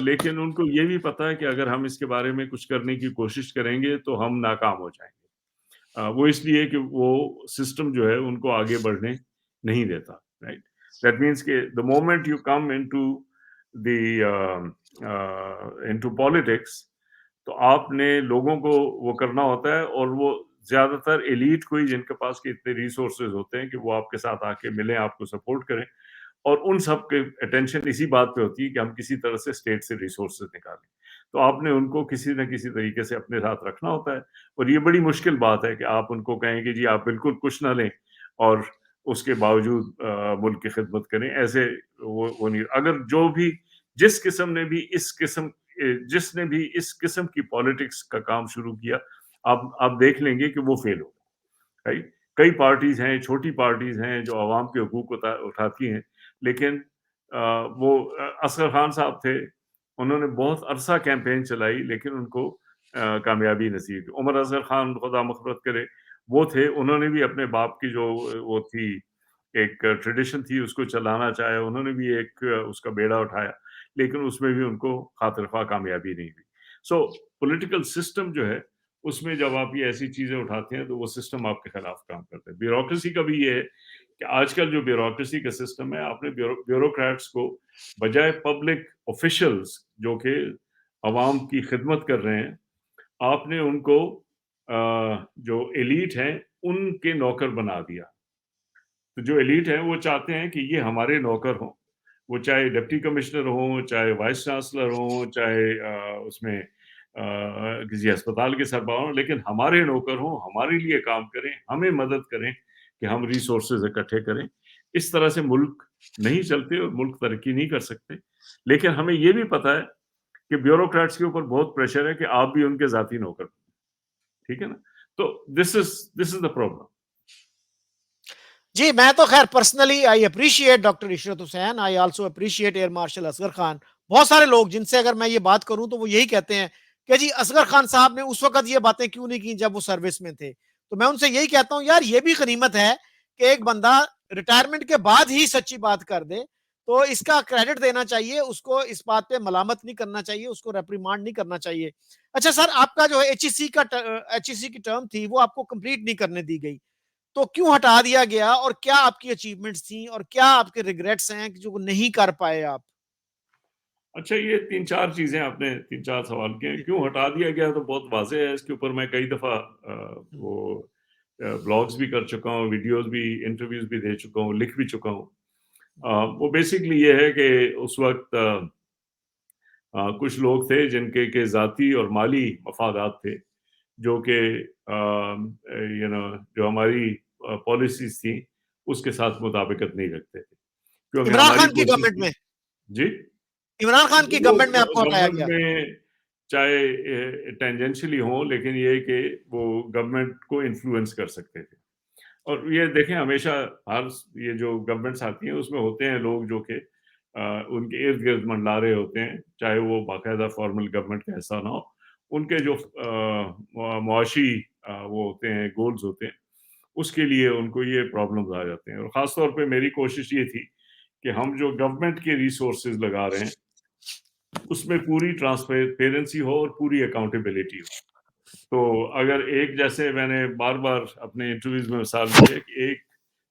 [SPEAKER 2] لیکن ان کو یہ بھی پتا ہے کہ اگر ہم اس کے بارے میں کچھ کرنے کی کوشش کریں گے تو ہم ناکام ہو جائیں گے. وہ اس لیے کہ وہ سسٹم جو ہے ان کو آگے بڑھنے نہیں دیتا، رائٹ. That means کہ the moment you come into politics, تو آپ نے لوگوں کو وہ کرنا ہوتا ہے، اور وہ زیادہ تر ایلیٹ کو ہی، جن کے پاس کے اتنے ریسورسز ہوتے ہیں کہ وہ آپ کے ساتھ آ کے ملیں، آپ کو سپورٹ کریں، اور ان سب کے اٹینشن اسی بات پہ ہوتی ہے کہ ہم کسی طرح سے اسٹیٹ سے ریسورسز نکالیں. تو آپ نے ان کو کسی نہ کسی طریقے سے اپنے ساتھ رکھنا ہوتا ہے، اور یہ بڑی مشکل بات ہے کہ آپ ان کو کہیں کہ جی آپ بالکل کچھ نہ لیں اور اس کے باوجود ملک کی خدمت کریں. ایسے وہ نہیں. اگر جو بھی جس قسم نے بھی جس نے بھی اس قسم کی پالیٹکس کا کام شروع کیا، آپ دیکھ لیں گے کہ وہ فیل ہو. کئی پارٹیز ہیں، چھوٹی پارٹیز ہیں جو عوام کے حقوق اٹھاتی ہیں، لیکن وہ اصغر خان صاحب تھے، انہوں نے بہت عرصہ کیمپین چلائی، لیکن ان کو کامیابی نصیب. عمر اصغر خان خدا مغفرت کرے، وہ تھے، انہوں نے بھی اپنے باپ کی جو وہ تھی ایک ٹریڈیشن تھی، اس کو چلانا چاہے، انہوں نے بھی ایک اس کا بیڑا اٹھایا، لیکن اس میں بھی ان کو خاطر خواہ کامیابی نہیں ہوئی. سو پولیٹیکل سسٹم جو ہے، اس میں جب آپ یہ ایسی چیزیں اٹھاتے ہیں تو وہ سسٹم آپ کے خلاف کام کرتا ہے. بیوروکریسی کا بھی یہ ہے کہ آج کل جو بیوروکریسی کا سسٹم ہے، آپ نے بیوروکریٹس کو بجائے پبلک آفیشلز جو کہ عوام کی خدمت کر رہے ہیں، آپ نے ان کو جو ایلیٹ ہیں ان کے نوکر بنا دیا. تو جو ایلیٹ ہیں وہ چاہتے ہیں کہ یہ ہمارے نوکر ہوں، وہ چاہے ڈپٹی کمشنر ہوں، چاہے وائس چانسلر ہوں، چاہے اس میں کسی اسپتال کے سربراہ ہوں، لیکن ہمارے نوکر ہوں، ہمارے لیے کام کریں، ہمیں مدد کریں کہ ہم ریسورسز اکٹھے کریں. اس طرح سے ملک نہیں چلتے اور ملک ترقی نہیں کر سکتے. لیکن ہمیں یہ بھی پتا ہے کہ بیوروکریٹس کے اوپر بہت پریشر ہے کہ آپ بھی ان کے ذاتی نوکر. ٹھیک ہے نا؟ تو دس از دا پرابلم.
[SPEAKER 1] جی میں تو خیر personally I appreciate doctor Ishrat Hussain, I also appreciate air marshal Asghar Khan. بہت سارے لوگ جن سے اگر میں یہ بات کروں تو وہ یہی کہتے ہیں کہ جی اصغر خان صاحب نے اس وقت یہ باتیں کیوں نہیں کی جب وہ سروس میں تھے. تو میں ان سے یہی کہتا ہوں یار یہ بھی غنیمت ہے کہ ایک بندہ ریٹائرمنٹ کے بعد ہی سچی بات کر دے. تو اس کا کریڈٹ دینا چاہیے اس کو، اس بات پہ ملامت نہیں کرنا چاہیے، اس کو ریپریمانڈ نہیں کرنا چاہیے. اچھا سر، آپ کا جو ایچ ای سی کی ٹرم تھی وہ آپ کو کمپلیٹ نہیں کرنے دی گئی، تو کیوں ہٹا دیا گیا، اور کیا آپ کی اچیومنٹس تھیں، اور کیا آپ کے ریگریٹس ہیں جو نہیں کر پائے آپ؟
[SPEAKER 2] اچھا، یہ 3-4 چیزیں آپ نے 3-4 سوال کیے. کیوں ہٹا دیا گیا تو بہت واضح ہے. اس کے اوپر میں کئی دفعہ وہ بلاگز بھی کر چکا ہوں، ویڈیوز بھی، انٹرویوز بھی دے چکا ہوں، لکھ بھی چکا ہوں. وہ بیسکلی یہ ہے کہ اس وقت کچھ لوگ تھے جن کے ذاتی اور مالی مفادات تھے، جو کہ جو ہماری پالیسیز تھیں اس کے ساتھ مطابقت نہیں رکھتے تھے. کیونکہ
[SPEAKER 1] عمران
[SPEAKER 2] ہماری
[SPEAKER 1] خان کی
[SPEAKER 2] کوشش
[SPEAKER 1] گورنمنٹ
[SPEAKER 2] تھی.
[SPEAKER 1] میں
[SPEAKER 2] جی،
[SPEAKER 1] عمران خان کی
[SPEAKER 2] وہ
[SPEAKER 1] گورنمنٹ میں آپ کو ہٹایا
[SPEAKER 2] گورنمنٹ
[SPEAKER 1] گیا؟
[SPEAKER 2] میں چاہے ٹینجنشلی ہوں، لیکن یہ کہ وہ گورنمنٹ کو انفلوئنس کر سکتے تھے. اور یہ دیکھیں ہمیشہ ہر یہ جو گورنمنٹس آتی ہیں اس میں ہوتے ہیں لوگ جو کہ ان کے ارد گرد منڈلا رہے ہوتے ہیں، چاہے وہ باقاعدہ فارمل گورنمنٹ کا حصہ نہ ہو. ان کے جو معاشی وہ ہوتے ہیں، گولز ہوتے ہیں، اس کے لیے ان کو یہ پرابلمز آ جاتے ہیں. اور خاص طور پہ میری کوشش یہ تھی کہ ہم جو گورنمنٹ کے ریسورسز لگا رہے ہیں اس میں پوری ٹرانسپیرنسی ہو اور پوری اکاؤنٹیبلٹی ہو. تو اگر ایک، جیسے میں نے بار بار اپنے انٹرویوز میں مثال دی ہے کہ ایک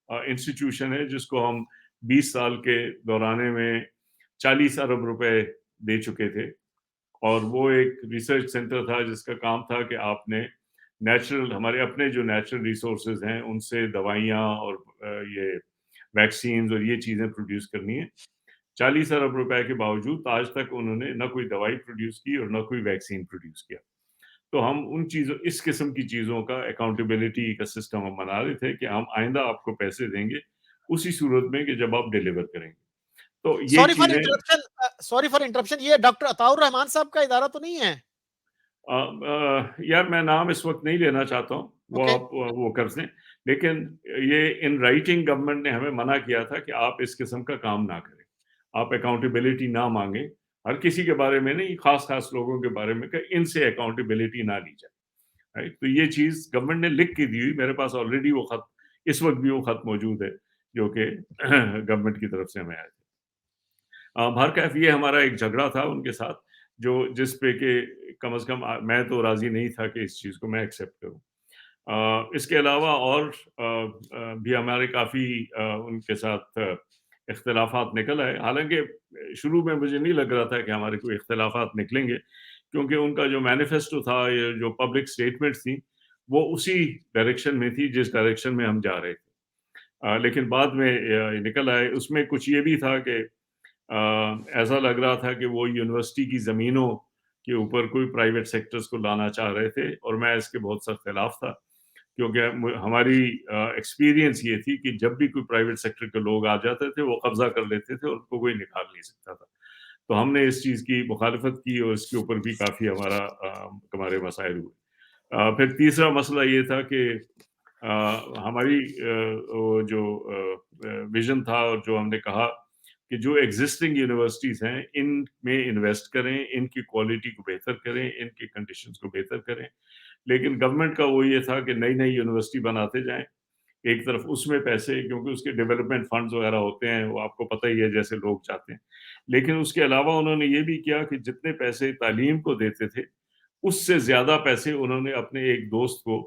[SPEAKER 2] انسٹیٹیوشن ہے جس کو ہم 20 سال کے دورانے میں 40 ارب روپے دے چکے تھے، اور وہ ایک ریسرچ سینٹر تھا جس کا کام تھا کہ آپ نے ہمارے اپنے جو نیچرل ریسورسز ہیں ان سے دوائیاں اور یہ ویکسینز اور یہ چیزیں پروڈیوس کرنی ہے. 40 ارب روپے کے باوجود آج تک انہوں نے نہ کوئی دوائی پروڈیوس کی اور نہ کوئی ویکسین پروڈیوس کیا. تو ہم ان چیزوں، اس قسم کی چیزوں کا اکاؤنٹیبلٹی کا سسٹم ہم بنا رہے تھے کہ ہم آئندہ آپ کو پیسے دیں گے اسی صورت میں کہ جب آپ ڈیلیور کریں گے. تو یہ
[SPEAKER 1] سوری فار
[SPEAKER 2] چیزیں
[SPEAKER 1] انٹرپشن، یہ ڈاکٹر عطاؤر رحمان صاحب کا ادارہ تو نہیں ہے؟
[SPEAKER 2] یار میں نام اس وقت نہیں لینا چاہتا ہوں، وہ
[SPEAKER 1] اوکے.
[SPEAKER 2] آپ وہ کر دیں. لیکن یہ ان رائٹنگ گورنمنٹ نے ہمیں منع کیا تھا کہ آپ اس قسم کا کام نہ کریں، آپ اکاؤنٹیبلٹی نہ مانگیں. ہر کسی کے بارے میں نہیں، خاص لوگوں کے بارے میں کہ ان سے اکاؤنٹیبلٹی نہ لی جائے. تو یہ چیز گورنمنٹ نے لکھ کے دی ہوئی، میرے پاس آلریڈی وہ خط، اس وقت بھی وہ خط موجود ہے جو کہ گورنمنٹ کی طرف سے ہمیں آئے تھے. بہرکیف یہ ہمارا ایک جھگڑا تھا ان کے ساتھ، جس پہ کہ کم از کم میں تو راضی نہیں تھا کہ اس چیز کو میں ایکسیپٹ کروں. اس کے علاوہ اور بھی ہمارے کافی ان کے ساتھ اختلافات نکل آئے، حالانکہ شروع میں مجھے نہیں لگ رہا تھا کہ ہمارے کوئی اختلافات نکلیں گے، کیونکہ ان کا جو مینیفیسٹو تھا یا جو پبلک اسٹیٹمنٹس تھیں وہ اسی ڈائریکشن میں تھی جس ڈائریکشن میں ہم جا رہے تھے۔ لیکن بعد میں نکل آئے، اس میں کچھ یہ بھی تھا کہ ایسا لگ رہا تھا کہ وہ یونیورسٹی کی زمینوں کے اوپر کوئی پرائیویٹ سیکٹرز کو لانا چاہ رہے تھے، اور میں اس کے بہت سخت خلاف تھا، کیونکہ ہماری ایکسپیرینس یہ تھی کہ جب بھی کوئی پرائیویٹ سیکٹر کے لوگ آ جاتے تھے وہ قبضہ کر لیتے تھے اور ان کو کوئی نکال نہیں سکتا تھا۔ تو ہم نے اس چیز کی مخالفت کی اور اس کے اوپر بھی کافی ہمارے مسائل ہوئے۔ پھر تیسرا مسئلہ یہ تھا کہ ہماری وہ جو ویژن تھا اور جو ہم نے کہا کہ جو ایگزسٹنگ یونیورسٹیز ہیں ان میں انویسٹ کریں، ان کی کوالٹی کو بہتر کریں، ان کی کنڈیشنز کو بہتر کریں، لیکن گورنمنٹ کا وہ یہ تھا کہ نئی نئی یونیورسٹی بناتے جائیں، ایک طرف اس میں پیسے، کیونکہ اس کے ڈیولپمنٹ فنڈز وغیرہ ہوتے ہیں، وہ آپ کو پتہ ہی ہے جیسے لوگ چاہتے ہیں، لیکن اس کے علاوہ انہوں نے یہ بھی کیا کہ جتنے پیسے تعلیم کو دیتے تھے اس سے زیادہ پیسے انہوں نے اپنے ایک دوست کو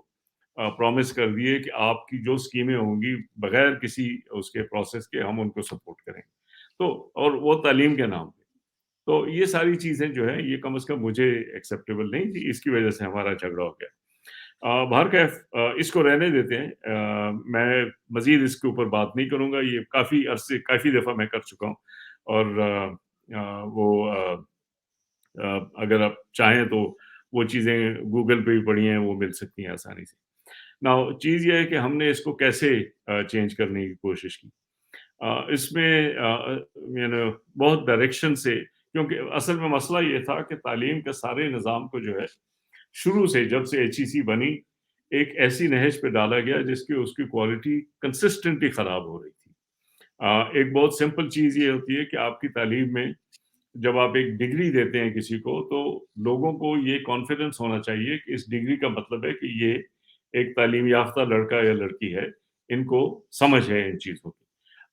[SPEAKER 2] پرومس کر دیے کہ آپ کی جو اسکیمیں ہوں گی بغیر کسی اس کے پروسیس کے ہم ان کو سپورٹ کریں گے، تو اور وہ تعلیم کے نام پہ۔ تو یہ ساری چیزیں جو ہیں یہ کم از کم مجھے ایکسیپٹیبل نہیں تھی، اس کی وجہ سے ہمارا جھگڑا ہو گیا۔ بہرکیف اس کو رہنے دیتے ہیں، میں مزید اس کے اوپر بات نہیں کروں گا، یہ کافی عرصے کافی دفعہ میں کر چکا ہوں، اور وہ اگر آپ چاہیں تو وہ چیزیں گوگل پہ بھی پڑھی ہیں، وہ مل سکتی ہیں آسانی سے۔ ناؤ چیز یہ ہے کہ ہم نے اس کو کیسے چینج کرنے کی کوشش کی۔ اس میں بہت ڈائریکشن سے، کیونکہ اصل میں مسئلہ یہ تھا کہ تعلیم کے سارے نظام کو جو ہے شروع سے جب سے ایچ ای سی بنی ایک ایسی نہج پہ ڈالا گیا جس کی اس کی کوالٹی کنسسٹنٹلی خراب ہو رہی تھی۔ ایک بہت سمپل چیز یہ ہوتی ہے کہ آپ کی تعلیم میں جب آپ ایک ڈگری دیتے ہیں کسی کو تو لوگوں کو یہ کانفیڈنس ہونا چاہیے کہ اس ڈگری کا مطلب ہے کہ یہ ایک تعلیم یافتہ لڑکا یا لڑکی ہے، ان کو سمجھ ہے ان چیزوں کی۔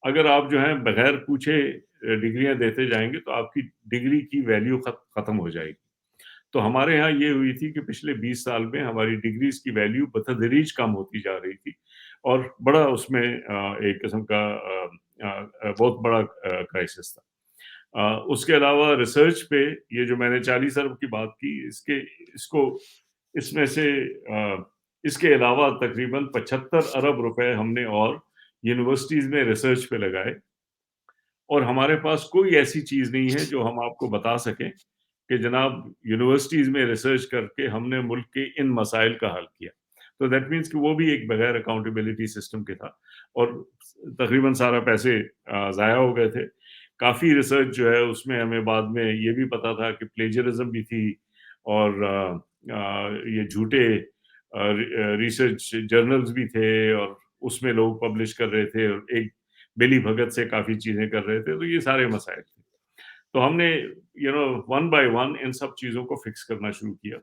[SPEAKER 2] اگر آپ جو ہے بغیر پوچھے ڈگریاں دیتے جائیں گے تو آپ کی ڈگری کی ویلیو ختم ہو جائے گی۔ تو ہمارے ہاں یہ ہوئی تھی کہ پچھلے 20 سال میں ہماری ڈگریز کی ویلیو بتدریج کم ہوتی جا رہی تھی، اور بڑا اس میں ایک قسم کا بہت بڑا کرائسس تھا۔ اس کے علاوہ ریسرچ پہ یہ جو میں نے 40 ارب کی بات کی، اس میں سے اس کے علاوہ تقریباً 75 ارب روپے ہم نے اور یونیورسٹیز میں ریسرچ پہ لگائے، اور ہمارے پاس کوئی ایسی چیز نہیں ہے جو ہم آپ کو بتا سکیں کہ جناب یونیورسٹیز میں ریسرچ کر کے ہم نے ملک کے ان مسائل کا حل کیا۔ تو دیٹ مینس کہ وہ بھی ایک بغیر اکاؤنٹیبلٹی سسٹم کے تھا، اور تقریباً سارا پیسے ضائع ہو گئے تھے۔ کافی ریسرچ جو ہے اس میں ہمیں بعد میں یہ بھی پتا تھا کہ پلیجرزم بھی تھی، اور یہ جھوٹے ریسرچ جرنلز بھی تھے، اور اس میں لوگ پبلش کر رہے تھے، اور ایک بلی بھگت سے کافی چیزیں کر رہے تھے، تو یہ سارے مسائل تھے۔ تو ہم نے ون بائی ون ان سب چیزوں کو فکس کرنا شروع کیا،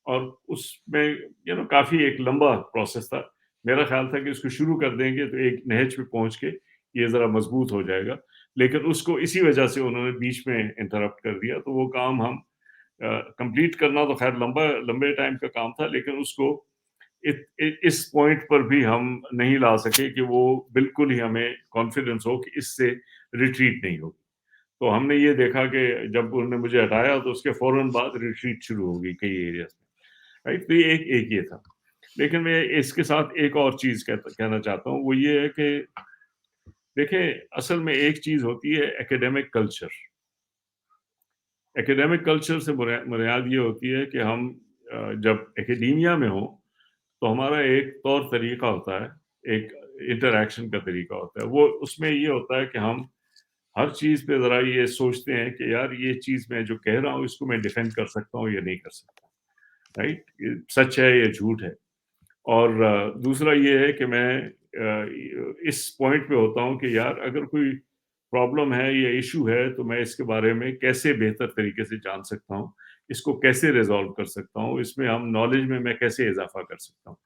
[SPEAKER 2] اور اس میں کافی ایک لمبا پروسیس تھا۔ میرا خیال تھا کہ اس کو شروع کر دیں گے تو ایک نہج پہ پہنچ کے یہ ذرا مضبوط ہو جائے گا، لیکن اس کو اسی وجہ سے انہوں نے بیچ میں انٹرپٹ کر دیا، تو وہ کام ہم کمپلیٹ کرنا تو خیر لمبے ٹائم کا کام تھا، لیکن اس کو اس پوائنٹ پر بھی ہم نہیں لا سکے کہ وہ بالکل ہی ہمیں کانفیڈنس ہو کہ اس سے ریٹریٹ نہیں ہوگی۔ تو ہم نے یہ دیکھا کہ جب انہوں نے مجھے ہٹایا تو اس کے فوراً بعد ریٹریٹ شروع ہو گئی کئی ایریاز میں، رائٹ۔ تو یہ ایک یہ تھا، لیکن میں اس کے ساتھ ایک اور چیز کہنا چاہتا ہوں، وہ یہ ہے کہ دیکھیں اصل میں ایک چیز ہوتی ہے ایکیڈیمک کلچر۔ ایکیڈیمک کلچر سے بنیاد یہ ہوتی ہے کہ ہم جب ایکیڈیمیا میں ہوں تو ہمارا ایک طور طریقہ ہوتا ہے، ایک انٹریکشن کا طریقہ ہوتا ہے، وہ اس میں یہ ہوتا ہے کہ ہم ہر چیز پہ ذرا یہ سوچتے ہیں کہ یار یہ چیز میں جو کہہ رہا ہوں اس کو میں ڈیفینڈ کر سکتا ہوں یا نہیں کر سکتا، رائٹ، سچ ہے یا جھوٹ ہے۔ اور دوسرا یہ ہے کہ میں اس پوائنٹ پہ ہوتا ہوں کہ یار اگر کوئی پرابلم ہے یا ایشو ہے تو میں اس کے بارے میں کیسے بہتر طریقے سے جان سکتا ہوں، اس کو کیسے ریزالو کر سکتا ہوں، اس میں ہم نالج میں کیسے اضافہ کر سکتا ہوں۔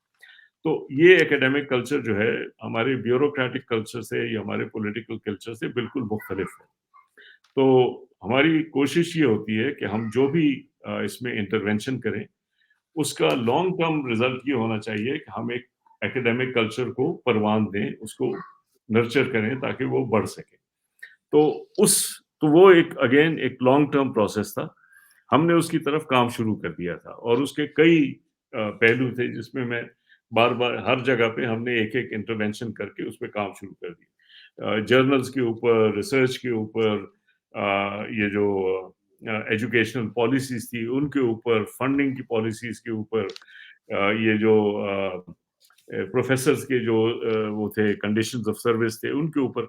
[SPEAKER 2] تو یہ ایکیڈیمک کلچر جو ہے ہمارے بیوروکریٹک کلچر سے یا ہمارے پولیٹیکل کلچر سے بالکل مختلف ہے۔ تو ہماری کوشش یہ ہوتی ہے کہ ہم جو بھی اس میں انٹرونشن کریں اس کا لانگ ٹرم رزلٹ یہ ہونا چاہیے کہ ہم ایک ایکیڈیمک کلچر کو پروان دیں، اس کو نرچر کریں تاکہ وہ بڑھ سکے۔ تو وہ ایک اگین ایک لانگ ٹرم پروسیس تھا. ہم نے اس کی طرف کام شروع کر دیا تھا اور اس کے کئی پہلو تھے جس میں بار بار ہر جگہ پہ ہم نے ایک ایک انٹروینشن کر کے اس پہ کام شروع کر دیا. جرنلز کے اوپر، ریسرچ کے اوپر، یہ جو ایجوکیشنل پالیسیز تھی ان کے اوپر، فنڈنگ کی پالیسیز کے اوپر، یہ جو پروفیسرز کے جو وہ تھے کنڈیشنز آف سروس تھے ان کے اوپر،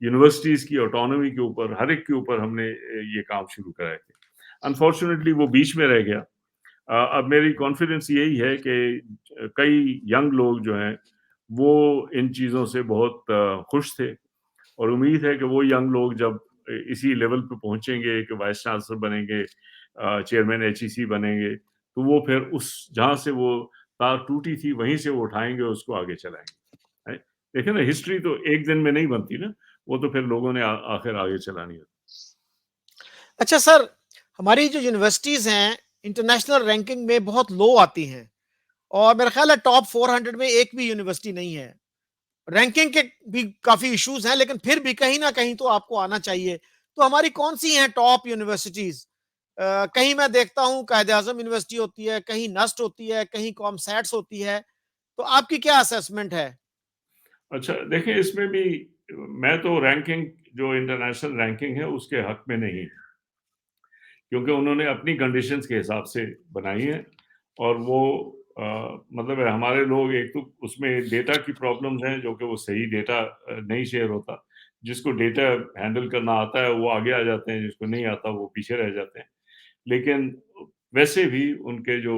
[SPEAKER 2] یونیورسٹیز کی آٹونومی کے اوپر، ہر ایک کے اوپر ہم نے یہ کام شروع کرائے تھے. انفارچونیٹلی وہ بیچ میں رہ گیا. اب میری کانفیڈنس یہی ہے کہ کئی ینگ لوگ جو ہیں وہ ان چیزوں سے بہت خوش تھے اور امید ہے کہ وہ ینگ لوگ جب اسی لیول پہ پہنچیں گے کہ وائس چانسلر بنیں گے، چیئرمین HEC بنیں گے، تو وہ پھر اس جہاں سے وہ تار ٹوٹی تھی وہیں سے وہ اٹھائیں گے اور اس کو آگے چلائیں گے. دیکھیں نا، ہسٹری تو ایک دن میں نہیں بنتی نا، وہ تو پھر لوگوں نے آخر آگے چلانی ہے.
[SPEAKER 1] اچھا سر، ہماری جو یونیورسٹیز ہیں انٹرنیشنل رینکنگ میں بہت لو آتی ہیں اور میرا خیال ہے ٹاپ 400 میں ایک بھی یونیورسٹی نہیں ہے. رینکنگ کے بھی کافی ایشوز ہیں لیکن پھر بھی کہیں نہ کہیں تو آپ کو آنا چاہیے. تو ہماری کون سی ہیں ٹاپ یونیورسٹیز؟ کہیں میں دیکھتا ہوں قائد اعظم یونیورسٹی ہوتی ہے، کہیں نسٹ ہوتی ہے، کہیں کامسیٹس ہوتی ہے. تو آپ کی کیا اسیسمنٹ ہے؟
[SPEAKER 2] اچھا دیکھیں، اس میں بھی میں تو رینکنگ جو انٹرنیشنل رینکنگ ہے اس کے حق میں نہیں، کیونکہ انہوں نے اپنی کنڈیشنز کے حساب سے بنائی ہیں اور وہ مطلب ہے ہمارے لوگ ایک تو اس میں ڈیٹا کی پرابلمز ہیں جو کہ وہ صحیح ڈیٹا نہیں شیئر ہوتا. جس کو ڈیٹا ہینڈل کرنا آتا ہے وہ آگے آ جاتے ہیں، جس کو نہیں آتا وہ پیچھے رہ جاتے ہیں. لیکن ویسے بھی ان کے جو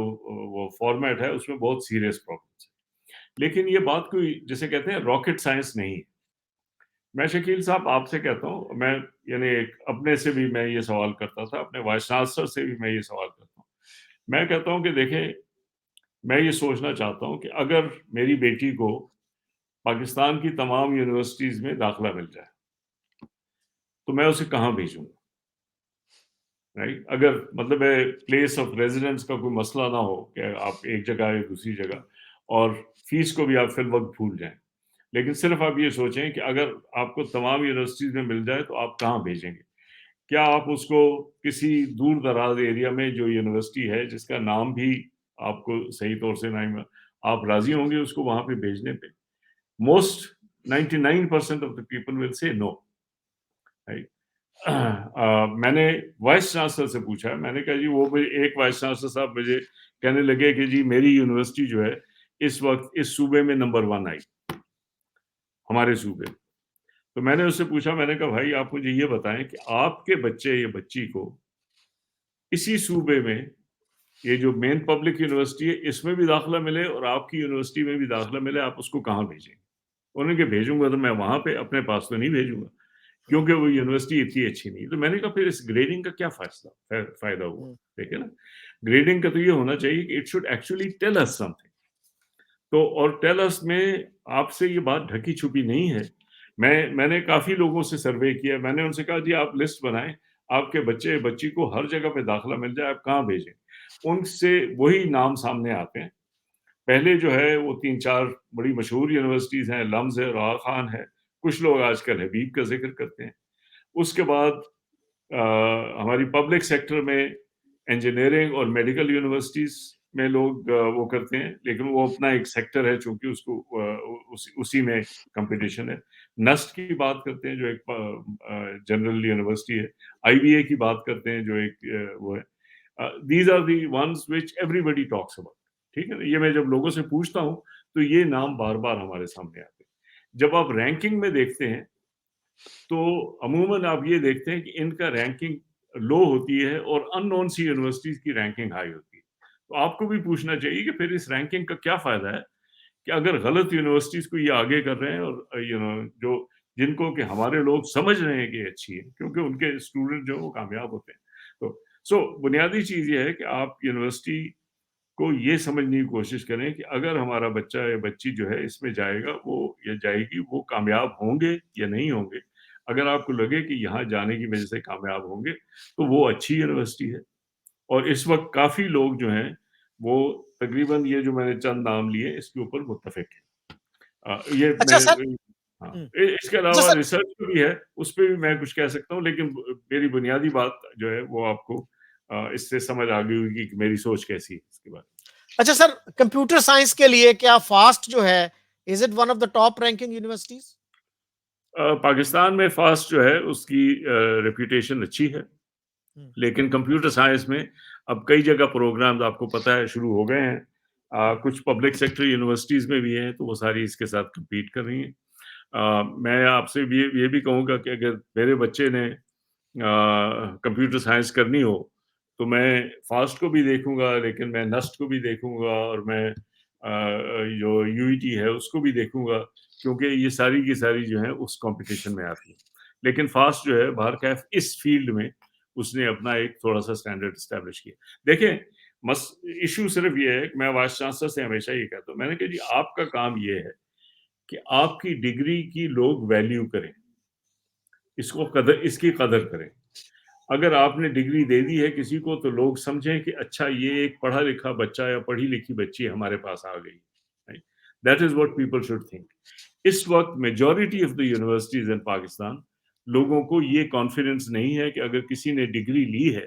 [SPEAKER 2] وہ فارمیٹ ہے اس میں بہت سیریس پرابلمس ہیں. لیکن یہ بات کوئی جسے کہتے ہیں راکٹ سائنس نہیں. میں شکیل صاحب آپ سے کہتا ہوں، میں یعنی اپنے سے بھی میں یہ سوال کرتا تھا، اپنے وائس چانسلر سے بھی میں یہ سوال کرتا ہوں. میں کہتا ہوں کہ دیکھیں، میں یہ سوچنا چاہتا ہوں کہ اگر میری بیٹی کو پاکستان کی تمام یونیورسٹیز میں داخلہ مل جائے تو میں اسے کہاں بھیجوں گا؟ رائٹ، اگر مطلب ہے پلیس آف ریزیڈنس کا کوئی مسئلہ نہ ہو کہ آپ ایک جگہ یا دوسری جگہ، اور فیس کو بھی آپ فی الوقت بھول جائیں، لیکن صرف آپ یہ سوچیں کہ اگر آپ کو تمام یونیورسٹیز میں مل جائے تو آپ کہاں بھیجیں گے؟ کیا آپ اس کو کسی دور دراز ایریا میں جو یونیورسٹی ہے جس کا نام بھی آپ کو صحیح طور سے نہیں، آپ راضی ہوں گے اس کو وہاں پہ بھیجنے پہ؟ Most 99% of the people will سے نو. میں نے وائس چانسلر سے پوچھا، میں نے کہا جی وہ ایک وائس چانسلر صاحب مجھے کہنے لگے کہ جی میری یونیورسٹی جو ہے اس وقت اس صوبے میں نمبر 1 آئی، ہمارے صوبے. تو میں نے اس سے پوچھا، میں نے کہا بھائی آپ مجھے یہ بتائیں کہ آپ کے بچے یا بچی کو اسی صوبے میں یہ جو مین پبلک یونیورسٹی ہے اس میں بھی داخلہ ملے اور آپ کی یونیورسٹی میں بھی داخلہ ملے، آپ اس کو کہاں بھیجیں گے؟ انہوں نے کہ بھیجوں گا تو میں وہاں پہ اپنے پاس تو نہیں بھیجوں گا کیونکہ وہ یونیورسٹی اتنی اچھی نہیں. تو میں نے کہا پھر اس گریڈنگ کا کیا فائدہ ہوا؟ دیکھیں نا، گریڈنگ کا تو یہ ہونا چاہیے کہ it should actually tell us something. تو اور ٹیل اس میں آپ سے یہ بات ڈھکی چھپی نہیں ہے. میں نے کافی لوگوں سے سروے کیا، میں نے ان سے کہا جی آپ لسٹ بنائیں، آپ کے بچے بچی کو ہر جگہ پہ داخلہ مل جائے، آپ کہاں بھیجیں؟ ان سے وہی نام سامنے آتے ہیں. پہلے جو ہے وہ 3-4 بڑی مشہور یونیورسٹیز ہیں، لمز ہے، راحہ خان ہے، کچھ لوگ آج کل حبیب کا ذکر کرتے ہیں. اس کے بعد ہماری پبلک سیکٹر میں انجینئرنگ اور میڈیکل یونیورسٹیز میں لوگ وہ کرتے ہیں، لیکن وہ اپنا ایک سیکٹر ہے چونکہ اس کو اسی میں کمپٹیشن ہے. نسٹ کی بات کرتے ہیں جو ایک جنرل یونیورسٹی ہے. IBA کی بات کرتے ہیں جو ایک وہ ہے. These are the ones which everybody talks about. ٹھیک ہے نا، یہ میں جب لوگوں سے پوچھتا ہوں تو یہ نام بار بار ہمارے سامنے آتے ہیں. جب آپ رینکنگ میں دیکھتے ہیں تو عموماً آپ یہ دیکھتے ہیں کہ ان کا رینکنگ لو ہوتی ہے اور ان نون سی یونیورسٹیز کی رینکنگ ہائی ہوتی ہے. تو آپ کو بھی پوچھنا چاہیے کہ پھر اس رینکنگ کا کیا فائدہ ہے کہ اگر غلط یونیورسٹیز کو یہ آگے کر رہے ہیں اور جو جن کو کہ ہمارے لوگ سمجھ رہے ہیں کہ اچھی ہے کیونکہ ان کے اسٹوڈنٹ جو وہ کامیاب ہوتے ہیں. تو بنیادی چیز یہ ہے کہ آپ یونیورسٹی کو یہ سمجھنے کی کوشش کریں کہ اگر ہمارا بچہ یا بچی جو ہے اس میں جائے گا وہ یا جائے گی وہ کامیاب ہوں گے یا نہیں ہوں گے. اگر آپ کو لگے کہ یہاں جانے کی وجہ سے کامیاب ہوں گے تو وہ اچھی یونیورسٹی ہے. اور اس وقت کافی لوگ جو ہیں وہ تقریباً یہ جو میں نے چند نام لیے اس کے اوپر متفق ہیں. یہ
[SPEAKER 1] اچھا
[SPEAKER 2] میں
[SPEAKER 1] سر،
[SPEAKER 2] ہاں
[SPEAKER 1] ہوں۔
[SPEAKER 2] اس کے
[SPEAKER 1] اچھا
[SPEAKER 2] علاوہ
[SPEAKER 1] سر،
[SPEAKER 2] ریسرچ بھی ہے، اس پہ بھی میں کچھ کہہ سکتا ہوں، لیکن میری بنیادی بات جو ہے وہ آپ کو اس سے سمجھ آ گئی ہوگی کہ میری سوچ کیسی ہے اس کے بارے
[SPEAKER 1] اچھا سر، کمپیوٹر سائنس کے لیے کیا فاسٹ جو ہے is it one of the top ranking universities?
[SPEAKER 2] میں۔ پاکستان میں فاسٹ جو ہے اس کی ریپوٹیشن اچھی ہے، لیکن کمپیوٹر سائنس میں اب کئی جگہ پروگرامز آپ کو پتہ ہے شروع ہو گئے ہیں، کچھ پبلک سیکٹر یونیورسٹیز میں بھی ہیں تو وہ ساری اس کے ساتھ کمپیٹ کر رہی ہیں۔ میں آپ سے یہ بھی کہوں گا کہ اگر میرے بچے نے کمپیوٹر سائنس کرنی ہو تو میں فاسٹ کو بھی دیکھوں گا، لیکن میں نسٹ کو بھی دیکھوں گا، اور میں جو یو ای ٹی ہے اس کو بھی دیکھوں گا، کیونکہ یہ ساری کی ساری جو ہیں اس کمپٹیشن میں آتی ہیں۔ لیکن فاسٹ جو ہے بہرکیف اس فیلڈ میں اس نے اپنا ایک تھوڑا سا اسٹینڈرڈ اسٹیبلش کیا۔ دیکھیں ایشو صرف یہ ہے کہ میں وائس چانسلر سے ہمیشہ یہ کہتا ہوں، میں نے کہا جی آپ کا کام یہ ہے کہ آپ کی ڈگری کی لوگ ویلیو کریں، اس کی قدر کریں۔ اگر آپ نے ڈگری دے دی ہے کسی کو تو لوگ سمجھیں کہ اچھا یہ ایک پڑھا لکھا بچہ یا پڑھی لکھی بچی ہمارے پاس آ گئی۔ That is what people should think. اس وقت majority of the universities in Pakistan لوگوں کو یہ کانفیڈنس نہیں ہے کہ اگر کسی نے ڈگری لی ہے،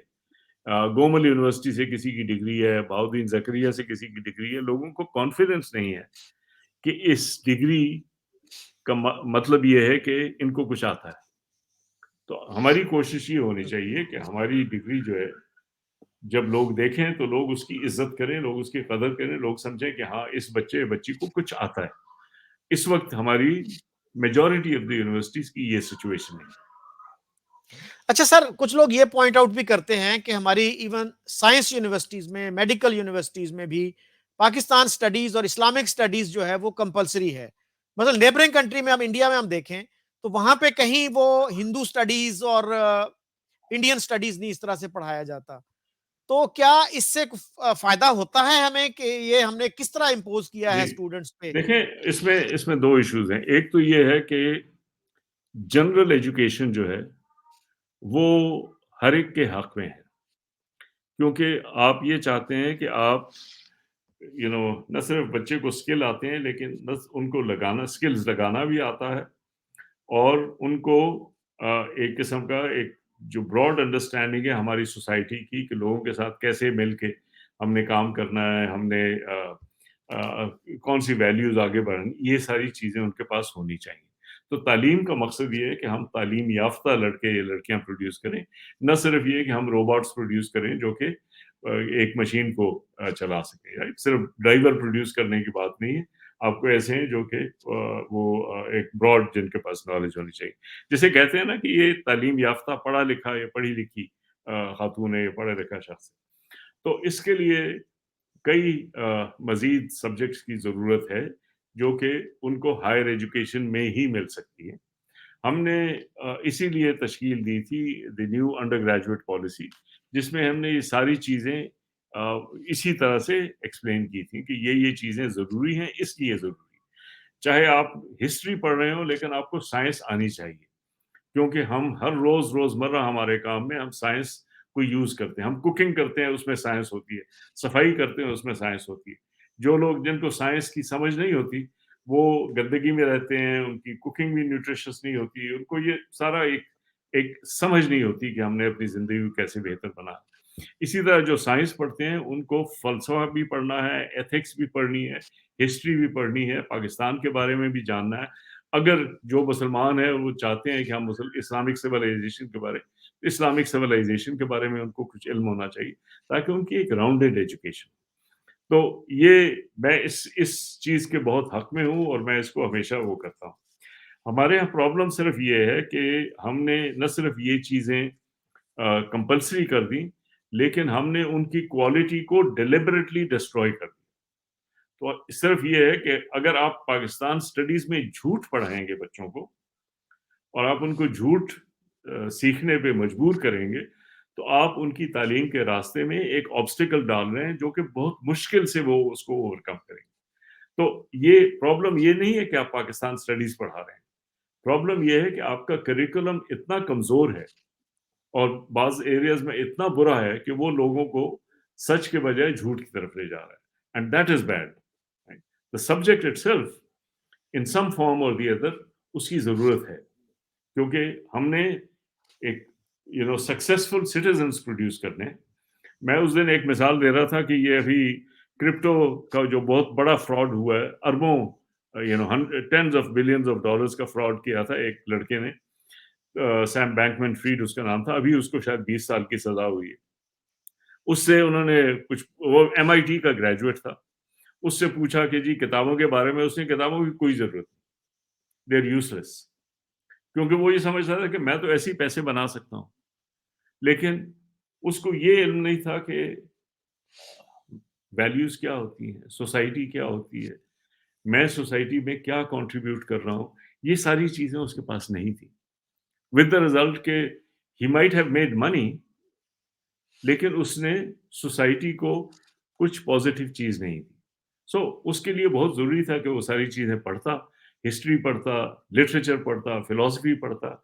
[SPEAKER 2] گومل یونیورسٹی سے کسی کی ڈگری ہے، بہاؤدین زکریا سے کسی کی ڈگری ہے، لوگوں کو کانفیڈنس نہیں ہے کہ اس ڈگری کا مطلب یہ ہے کہ ان کو کچھ آتا ہے۔ تو ہماری کوشش یہ ہونی چاہیے کہ ہماری ڈگری جو ہے جب لوگ دیکھیں تو لوگ اس کی عزت کریں، لوگ اس کی قدر کریں، لوگ سمجھیں کہ ہاں اس بچے بچی کو کچھ آتا ہے۔ اس وقت ہماری میجورٹی آف دا یونیورسٹیز کی یہ سچویشن ہے۔
[SPEAKER 1] اچھا سر، کچھ لوگ یہ پوائنٹ آؤٹ بھی کرتے ہیں کہ ہماری ایون سائنس یونیورسٹیز میں، میڈیکل یونیورسٹیز میں بھی پاکستان سٹڈیز اور اسلامک سٹڈیز جو ہے وہ کمپلسری ہے۔ مثلا نیبرنگ کنٹری میں، ہم انڈیا میں ہم دیکھیں تو وہاں پہ کہیں وہ ہندو سٹڈیز اور انڈین سٹڈیز نہیں اس طرح سے پڑھایا جاتا۔ تو کیا اس سے فائدہ ہوتا ہے ہمیں کہ یہ ہم نے کس طرح امپوز کیا ہے
[SPEAKER 2] جی
[SPEAKER 1] اسٹوڈنٹس پہ؟
[SPEAKER 2] دیکھیں، اس میں دو ایشوز ہیں۔ ایک تو یہ ہے کہ جنرل ایجوکیشن جو ہے وہ ہر ایک کے حق میں ہے، کیونکہ آپ یہ چاہتے ہیں کہ آپ نہ صرف بچے کو اسکل آتے ہیں، لیکن ان کو اسکلز لگانا بھی آتا ہے، اور ان کو ایک قسم کا ایک جو براڈ انڈرسٹینڈنگ ہے ہماری سوسائٹی کی کہ لوگوں کے ساتھ کیسے مل کے ہم نے کام کرنا ہے، ہم نے کون سی ویلیوز آگے بڑھانی، یہ ساری چیزیں ان کے پاس ہونی چاہیے۔ تو تعلیم کا مقصد یہ ہے کہ ہم تعلیم یافتہ لڑکے یا لڑکیاں پروڈیوس کریں، نہ صرف یہ کہ ہم روبوٹس پروڈیوس کریں جو کہ ایک مشین کو چلا سکے۔ صرف ڈرائیور پروڈیوس کرنے کی بات نہیں ہے، آپ کو ایسے ہیں جو کہ وہ ایک براڈ جن کے پاس نالج ہونی چاہیے۔ جسے کہتے ہیں نا کہ یہ تعلیم یافتہ پڑھا لکھا یا پڑھی لکھی خاتون ہے یا پڑھا لکھا شخص ہے۔ تو اس کے لیے کئی مزید سبجیکٹس کی ضرورت ہے جو کہ ان کو ہائر ایجوکیشن میں ہی مل سکتی ہے۔ ہم نے اسی لیے تشکیل دی تھی دی نیو انڈر گریجویٹ پالیسی، جس میں ہم نے یہ ساری چیزیں اسی طرح سے ایکسپلین کی تھی کہ یہ چیزیں ضروری ہیں، اس لیے ضروری ہے۔ چاہے آپ ہسٹری پڑھ رہے ہوں لیکن آپ کو سائنس آنی چاہیے، کیونکہ ہم ہر روزمرہ ہمارے کام میں ہم سائنس کو یوز کرتے ہیں۔ ہم کوکنگ کرتے ہیں، اس میں سائنس ہوتی ہے، صفائی کرتے ہیں، اس میں سائنس ہوتی ہے۔ جو لوگ جن کو سائنس کی سمجھ نہیں ہوتی وہ گندگی میں رہتے ہیں، ان کی کوکنگ بھی نیوٹریشس نہیں ہوتی، ان کو یہ سارا ایک سمجھ نہیں ہوتی کہ ہم نے اپنی زندگی کو کیسے بہتر بنا۔ اسی طرح جو سائنس پڑھتے ہیں ان کو فلسفہ بھی پڑھنا ہے، ایتھکس بھی پڑھنی ہے، ہسٹری بھی پڑھنی ہے، پاکستان کے بارے میں بھی جاننا ہے۔ اگر جو مسلمان ہیں وہ چاہتے ہیں کہ ہم اسلامک سویلائزیشن کے بارے میں ان کو کچھ علم ہونا چاہیے، تاکہ ان کی ایک راؤنڈڈ ایجوکیشن۔ تو یہ میں اس چیز کے بہت حق میں ہوں، اور میں اس کو ہمیشہ وہ کرتا ہوں۔ ہمارے یہاں پرابلم صرف یہ ہے کہ ہم نے نہ صرف یہ چیزیں کمپلسری کر دی، لیکن ہم نے ان کی کوالٹی کو ڈیلیبریٹلی ڈسٹروائے کر دی۔ تو صرف یہ ہے کہ اگر آپ پاکستان سٹڈیز میں جھوٹ پڑھائیں گے بچوں کو، اور آپ ان کو جھوٹ سیکھنے پہ مجبور کریں گے، تو آپ ان کی تعلیم کے راستے میں ایک آبسٹیکل ڈال رہے ہیں جو کہ بہت مشکل سے وہ اس کو اوورکم کریں گے۔ تو یہ پرابلم یہ نہیں ہے کہ آپ پاکستان سٹڈیز پڑھا رہے ہیں، پرابلم یہ ہے کہ آپ کا کریکولم اتنا کمزور ہے اور بعض ایریاز میں اتنا برا ہے کہ وہ لوگوں کو سچ کے بجائے جھوٹ کی طرف لے جا رہا ہے، and that is bad. The subject itself, in some form or the other, اس کی ضرورت ہے، کیونکہ ہم نے ایک سکسیسفل سٹیزنس پروڈیوس کرنے. میں اس دن ایک مثال دے رہا تھا کہ یہ ابھی کرپٹو کا جو بہت بڑا فراڈ ہوا ہے، اربوں tens of billions of dollars کا فراڈ کیا تھا ایک لڑکے نے، سیم بینکمن فریڈ اس کا نام تھا. ابھی اس کو شاید 20 سال کی سزا ہوئی ہے. اس سے انہوں نے وہ MIT کا گریجویٹ تھا، اس سے پوچھا کہ جی کتابوں کے بارے میں. اس نے کتابوں کی کوئی ضرورت نہیں، دے آر یوزلیس، کیونکہ وہ یہ سمجھتا تھا کہ میں تو ایسے ہی پیسے بنا سکتا ہوں. لیکن اس کو یہ علم نہیں تھا کہ ویلیوز کیا ہوتی ہیں، سوسائٹی کیا ہوتی ہے، میں سوسائٹی میں کیا کنٹریبیوٹ کر رہا ہوں. یہ ساری چیزیں اس کے پاس نہیں تھی. ود دا ریزلٹ کہ ہی مائٹ ہیو میڈ منی، لیکن اس نے سوسائٹی کو کچھ پازیٹیو چیز نہیں دی. سو اس کے لیے بہت ضروری تھا کہ وہ ساری چیزیں پڑھتا، ہسٹری پڑھتا، لٹریچر پڑھتا، فلاسفی پڑھتا،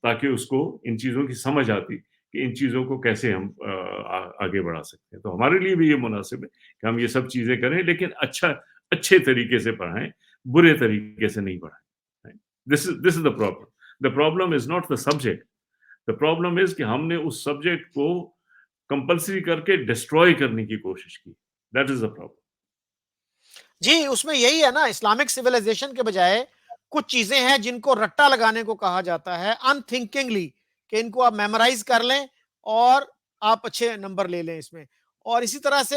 [SPEAKER 2] تاکہ اس کو ان چیزوں کی سمجھ آتی کہ ان چیزوں کو کیسے ہم آگے بڑھا سکتے ہیں. تو ہمارے لیے بھی یہ مناسب ہے کہ ہم یہ سب چیزیں کریں، لیکن اچھے طریقے سے پڑھائیں، برے طریقے سے نہیں پڑھائیں. This is the problem. The problem is not the subject. The problem is کہ ہم نے اس سبجیکٹ کو کمپلسری کر کے ڈسٹروائے کرنے کی کوشش کی. That is the problem.
[SPEAKER 1] جی اس میں یہی ہے نا، اسلامک سویلائزیشن کے بجائے کچھ چیزیں ہیں جن کو رٹا لگانے کو کہا جاتا ہے ان تھنکنگلی، کہ ان کو آپ میمورائز کر لیں اور آپ اچھے نمبر لے لیں اس میں. اور اسی طرح سے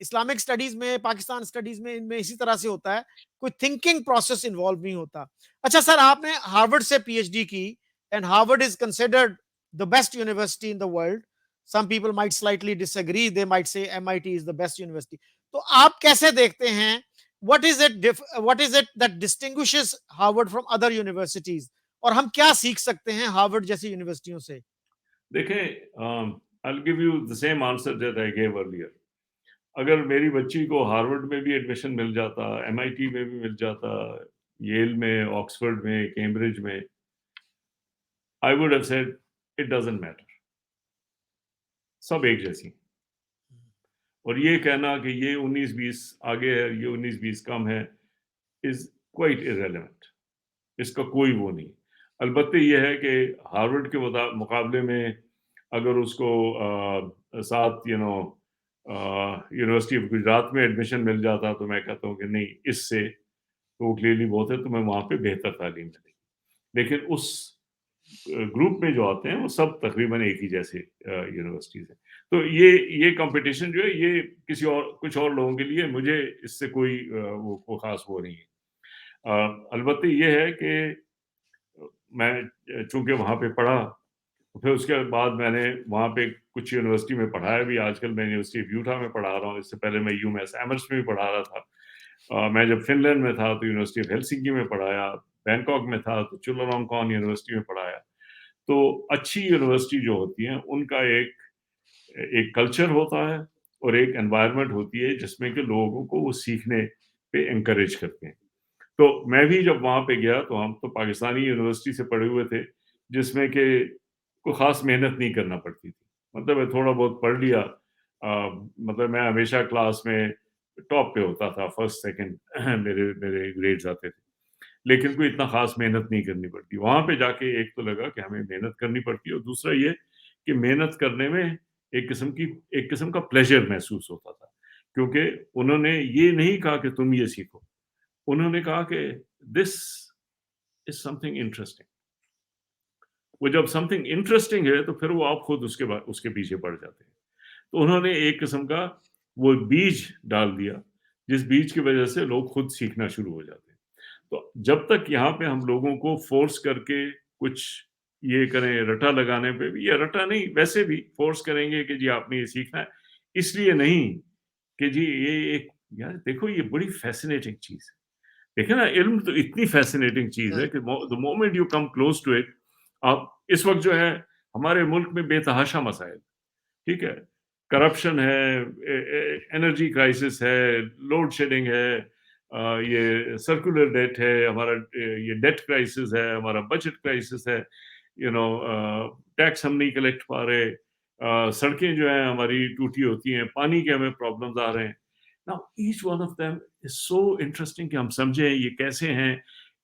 [SPEAKER 1] اسلامک سٹڈیز میں، پاکستان سٹڈیز میں، ان میں اسی طرح سے ہوتا ہے، کوئی تھنکنگ پروسیس انوالو نہیں ہوتا. اچھا سر، آپ نے ہارورڈ سے PhD کی، and Harvard is considered the best university in the world. Some people might slightly disagree. They might say MIT is the best university. تو آپ کیسے دیکھتے ہیں what is it that distinguishes Harvard from other universities, اور ہم کیا سیکھ سکتے ہیں ہارورڈ جیسی یونیورسٹیوں سے؟
[SPEAKER 2] دیکھیں، I'll give you the same answer that I gave earlier. اگر میری بچی کو ہارورڈ میں بھی ایڈمیشن مل جاتا، MIT میں بھی مل جاتا، ییل میں، آکسفورڈ میں، کیمبرج میں، I would have said it doesn't matter. سب ایک جیسی. اور یہ کہنا کہ یہ 19-20 آگے ہے، یہ 19-20 کم ہے، is quite irrelevant. اس کا کوئی وہ نہیں. البتہ یہ ہے کہ ہارورڈ کے مقابلے میں اگر اس کو ساتھ یونیورسٹی آف گجرات میں ایڈمیشن مل جاتا تو میں کہتا ہوں کہ نہیں، اس سے تو کلیئرلی بہت ہے، تمہیں وہاں پہ بہتر تعلیم ملے گی. لیکن اس گروپ میں جو آتے ہیں وہ سب تقریباً ایک ہی جیسے یونیورسٹیز ہیں. تو یہ کمپٹیشن جو ہے یہ کچھ اور لوگوں کے لیے، مجھے اس سے کوئی خاص وہ نہیں ہے. البتہ یہ ہے کہ میں چونکہ وہاں پہ پڑھا، پھر اس کے بعد میں نے وہاں پہ کچھ یونیورسٹی میں پڑھایا بھی. آج کل میں یونیورسٹی آف یوٹا میں پڑھا رہا ہوں. اس سے پہلے میں UMass ایمرس میں بھی پڑھا رہا تھا. میں جب فن لینڈ میں تھا تو یونیورسٹی آف ہیلسنکی میں پڑھایا، بینکاک میں تھا تو چولالانکون یونیورسٹی میں پڑھایا. تو اچھی یونیورسٹی جو ہوتی ہیں ان کا ایک کلچر ہوتا ہے اور ایک انوائرمنٹ ہوتی ہے جس میں کہ لوگوں کو وہ سیکھنے پہ انکریج کرتے ہیں. تو میں بھی جب وہاں پہ گیا تو ہم تو پاکستانی یونیورسٹی سے پڑھے ہوئے تھے جس میں کہ کوئی خاص محنت نہیں کرنا پڑتی تھی. مطلب میں تھوڑا بہت پڑھ لیا، مطلب میں ہمیشہ کلاس میں ٹاپ پہ ہوتا تھا، فرسٹ سیکنڈ میرے گریڈز آتے تھے، لیکن کوئی اتنا خاص محنت نہیں کرنی پڑتی. وہاں پہ جا کے ایک تو لگا کہ ہمیں محنت کرنی پڑتی ہے، اور دوسرا یہ کہ محنت کرنے میں ایک قسم کا پلیزر محسوس ہوتا تھا، کیونکہ انہوں نے یہ نہیں کہا کہ تم یہ سیکھو، انہوں نے کہا کہ دس از سم تھنگ انٹرسٹنگ. وہ جب سم تھنگ انٹرسٹنگ ہے تو پھر وہ آپ خود اس کے پیچھے پڑ جاتے ہیں. تو انہوں نے ایک قسم کا وہ بیج ڈال دیا جس بیج کی وجہ سے لوگ خود سیکھنا شروع ہو جاتے ہیں. تو جب تک یہاں پہ ہم لوگوں کو فورس کر کے کچھ یہ کریں، رٹا لگانے پہ بھی، یا رٹا نہیں ویسے بھی فورس کریں گے کہ جی آپ نے یہ سیکھنا ہے، اس لیے نہیں کہ جی یہ ایک یار دیکھو یہ بڑی فیسینیٹنگ چیز ہے. دیکھیں نا، علم تو اتنی فیسینیٹنگ چیز ہے کہ the moment you come close to it، آپ اس وقت جو ہے ہمارے ملک میں بے تحاشا مسائل، ٹھیک ہے، کرپشن ہے، انرجی کرائسس ہے، لوڈ شیڈنگ ہے، یہ سرکولر ڈیٹ ہے ہمارا، یہ ڈیٹ کرائسس ہے ہمارا، بجٹ کرائسس ہے، ٹیکس ہم نہیں کلیکٹ پا رہے، سڑکیں جو ہیں ہماری ٹوٹی ہوتی ہیں، پانی کے ہمیں پرابلمز آ رہے ہیں. Now each one of them is so interesting کہ ہم سمجھیں یہ کیسے ہیں،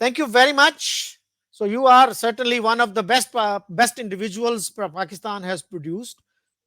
[SPEAKER 1] thank you very much. So you are certainly one of the best individuals Pakistan has produced.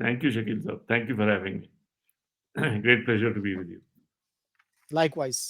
[SPEAKER 2] Thank you, Shakil sir. Thank you for having me. Great pleasure to be with you.
[SPEAKER 1] Likewise.